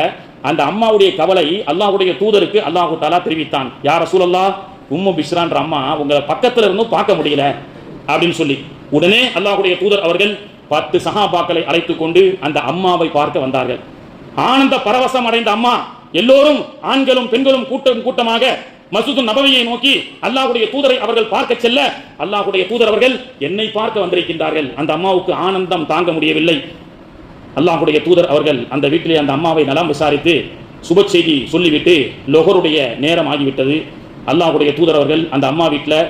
அந்த அம்மாவுடைய கவலை அல்லாஹ்வுடைய தூதருக்கு அல்லாஹு தஆலா தெரிவித்தான். யா ரசூலல்லாஹ், உம்மு பிஸ்ரான்ற அம்மா உங்களை பக்கத்துல இருந்தும் பார்க்க முடியல அப்படின்னு சொல்லி உடனே அல்லாஹ்வுடைய தூதர் அவர்கள் 10 சஹாபாக்களை அழைத்துக் கொண்டு அந்த அம்மாவை பார்க்க வந்தார்கள். ஆனந்த பரவசம் அடைந்த அம்மா எல்லோரும் ஆண்களும் பெண்களும் கூட்டமாக மஸ்ஜிது நபவியை நோக்கி அல்லாஹ்வுடைய தூதரை அவர்கள் பார்க்க செல்ல அல்லாஹ்வுடைய தூதர் அவர்கள் என்னை பார்க்க வந்திருக்கின்றார்கள். அந்த அம்மாவுக்கு ஆனந்தம் தாங்க முடியவில்லை. அல்லாஹ்வுடைய தூதர் அவர்கள் அந்த வீட்டிலே அந்த அம்மாவை நலம் விசாரித்து சுப செய்தி சொல்லிவிட்டு லொஹருடைய நேரம் ஆகிவிட்டது. அல்லாஹ்வுடைய தூதர் அவர்கள் அந்த அம்மா வீட்டில்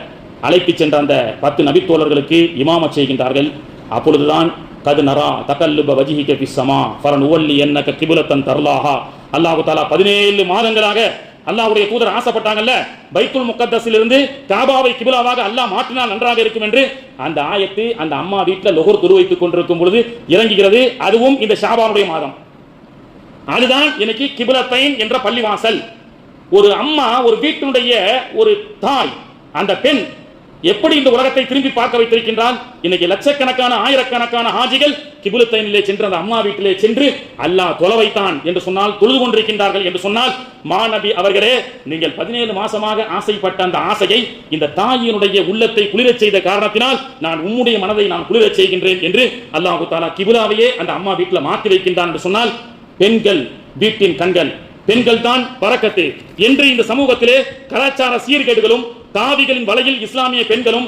அழைத்து சென்ற அந்த 10 நபித்தோழர்களுக்கு இமாமத் செய்கின்றார்கள். அப்பொழுதுதான் கது நரா தகல்லுப வஜ்ஹிக ஃபிஸ் ஸமா ஃபரனுவல்லி என்னக கிப்லத்தன் தர்லாஹா. அல்லாஹ் தஆலா 17 மாதங்களாக அல்லாஹ்வுடைய தூதர் ஆசைப்பட்டாங்கல்ல, பைத்துல் முகத்தஸிலிருந்து காபாவை கிப்லாவாக அல்லாஹ் மாற்றினால் நன்றாக இருக்கும் என்று அந்த ஆயத்து அந்த அம்மா வீட்டில் லொஹர் துரு வைத்துக் கொண்டிருக்கும் பொழுது இறங்குகிறது. அதுவும் இந்த ஷாபானுடைய மாதம். அதுதான் இன்னைக்கு கிப்லத்தைன் என்ற பள்ளிவாசல். ஒரு அம்மா, ஒரு வீட்டினுடைய ஒரு தாய், அந்த பெண் எப்படி இந்த உலகத்தை திரும்பி பார்க்க வைத்திருக்கின்றால். இன்னைக்கு லட்சக்கணக்கான ஆயிரக்கணக்கான ஹாஜிகள் கிப்லத்தைனிலே சென்று அந்த அம்மா வீட்டிலே சென்று அல்லாஹ் தொலை வைத்தான் என்று சொன்னால், தொழுது கொண்டிருக்கின்றார்கள் என்று சொன்னால், மாநபி அவர்களே, நீங்கள் 17 மாசமாக ஆசைப்பட்ட அந்த ஆசையை இந்த தாயினுடைய உள்ளத்தை குளிரச் செய்த காரணத்தினால் நான் உம்முடைய மனதை நான் குளிரச் செய்கின்றேன் என்று அல்லாஹ் தஆலா கிப்லாவையே அந்த அம்மா வீட்டில் மாற்றி வைக்கின்றான் என்று சொன்னால், பெண்கள் வீட்டின் கண்கள், பெண்கள் தான் பரக்கத்து என்று இந்த சமூகத்திலே கலாச்சார சீர்கேடுகளும் காவிகளின் வலையில் இஸ்லாமிய பெண்களும்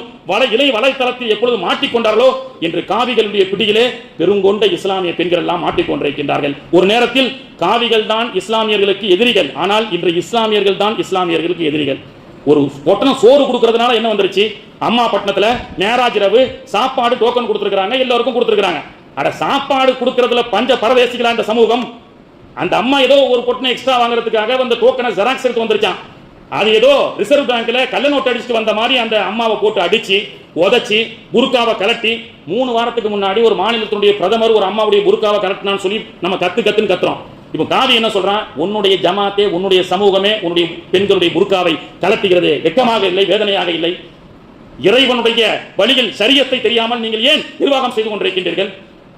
இலை வலைத்தளத்தில் எப்பொழுது மாட்டிக்கொண்டார்களோ என்று காவிகளுடைய பிடியிலே பெருங்கொண்ட இஸ்லாமிய பெண்கள் எல்லாம் மாட்டிக்கொண்டிருக்கின்றார்கள். ஒரு நேரத்தில் காவிகள் தான் இஸ்லாமியர்களுக்கு எதிரிகள், ஆனால் இன்று இஸ்லாமியர்கள் தான் இஸ்லாமியர்களுக்கு எதிரிகள். ஒரு பொட்டணம் சோறு கொடுக்கறதுனால என்ன வந்துருச்சு? அம்மா பட்டணத்துல மேராஜ் இரவு சாப்பாடு டோக்கன் கொடுத்துருக்காங்க, எல்லாருக்கும் கொடுத்துருக்காங்க. அட சாப்பாடு கொடுக்கறதுல பஞ்ச பரதேசிகளா இந்த சமூகம். அந்த அம்மா ஏதோ ஒரு பொட்டணம் எக்ஸ்ட்ரா வாங்குறதுக்காக அந்த டோக்கனை ஜெராக்ஸ் எடுத்து வந்துருச்சான். அது ஏதோ ரிசர்வ் பேங்க்ல கள்ள நோட்டு அடிச்சுட்டு வந்த மாதிரி அந்த அம்மாவை போட்டு அடிச்சு உதச்சி புர்காவை கலட்டி 3 வாரத்துக்கு முன்னாடி ஒரு மாநிலத்தினுடைய பிரதமர் ஒரு அம்மாவுடைய புர்காவை கலட்டினான்னு சொல்லி நம்ம கத்துன்னு கத்துறோம். இப்போ காவி என்ன சொல்றான்? உன்னுடைய ஜமாத்தே, உன்னுடைய சமூகமே உன்னுடைய பெண்களுடைய புர்காவை கலட்டுகிறது. வெட்கமாக இல்லை, வேதனையாக இல்லை? இறைவனுடைய வழியில் ஷரியத்தை தெரியாமல் நீங்கள் ஏன் நிர்வாகம் செய்து கொண்டிருக்கின்றீர்கள்?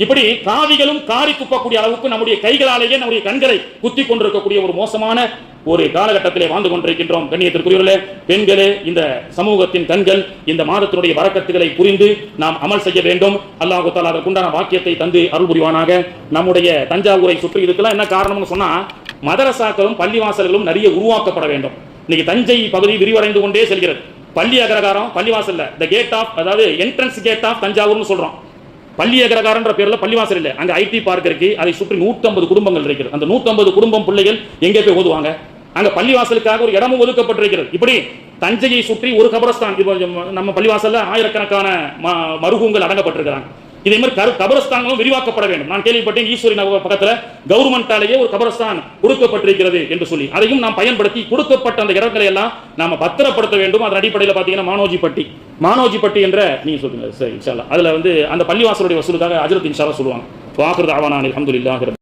இப்படி காவிகளும் காரி துப்பக்கூடிய அளவுக்கு நம்முடைய கைகளாலேயே நம்முடைய கண்களை குத்தி கொண்டிருக்கக்கூடிய ஒரு மோசமான ஒரு காலகட்டத்திலே வாழ்ந்து கொண்டிருக்கின்றோம். கண்ணியத்திற்குரியவர்களே, பெண்களே, இந்த சமூகத்தின் கண்கள், இந்த மாதத்தினுடைய வரக்கத்துகளை புரிந்து நாம் அமல் செய்ய வேண்டும். அல்லாஹ் தஆலா அதற்குண்டான வாக்கியத்தை தந்து அருள் புரிவானாக. நம்முடைய தஞ்சாவூரை சுற்றி இதுக்கெல்லாம் என்ன காரணம்னு சொன்னா, மதரசாக்களும் பள்ளிவாசல்களும் நிறைய உருவாக்கப்பட வேண்டும். இன்னைக்கு தஞ்சை பகுதி விரிவடைந்து கொண்டே செல்கிறது. பள்ளி அகரகாரம் பள்ளிவாசல்ல த கேட் ஆஃப், அதாவது என்ட்ரன்ஸ் கேட் ஆஃப் தஞ்சாவூர்னு சொல்றோம். பள்ளி அகரகாரன்ற பேர்ல பள்ளிவாசல் இல்லை, அங்க ஐடி பார்க் இருக்கு, அதை சுற்றி 150 குடும்பங்கள் இருக்கிறது. அந்த 150 குடும்பம் பிள்ளைகள் எங்கே போய் ஓதுவாங்க? அங்க பள்ளிவாசலுக்காக ஒரு இடமும் ஒதுக்கப்பட்டிருக்கிறது. இப்படி தஞ்சையை சுற்றி ஒரு கபரஸ்தான், நம்ம பள்ளிவாசல்ல ஆயிரக்கணக்கான மருகங்கள் அடங்கப்பட்டிருக்கிறாங்க. இதே மாதிரி கபரஸ்தான்களும் விரிவாக்கப்பட வேண்டும். நான் கேள்விப்பட்டேன், ஈஸ்வரி நகர் பக்கத்துல கவர்மெண்டாலேயே ஒரு கபரஸ்தான் கொடுக்கப்பட்டிருக்கிறது என்று சொல்லி, அதையும் நாம் பயன்படுத்தி கொடுக்கப்பட்ட அந்த இடங்களை எல்லாம் நாம பத்திரப்படுத்த வேண்டும். அதன் அடிப்படையில் பாத்தீங்கன்னா மானோஜிப்பட்டி என்ற நீங்க சொல்லுங்க, சரி இன்ஷா அல்லாஹ். அதுல வந்து அந்த பள்ளிவாசலுடைய வசூலுக்காக ஹஜ்ரத் இன்ஷா அல்லாஹ் சொல்லுவாங்க. வாஹிர் தஅவானா அல்ஹம்துலில்லாஹி.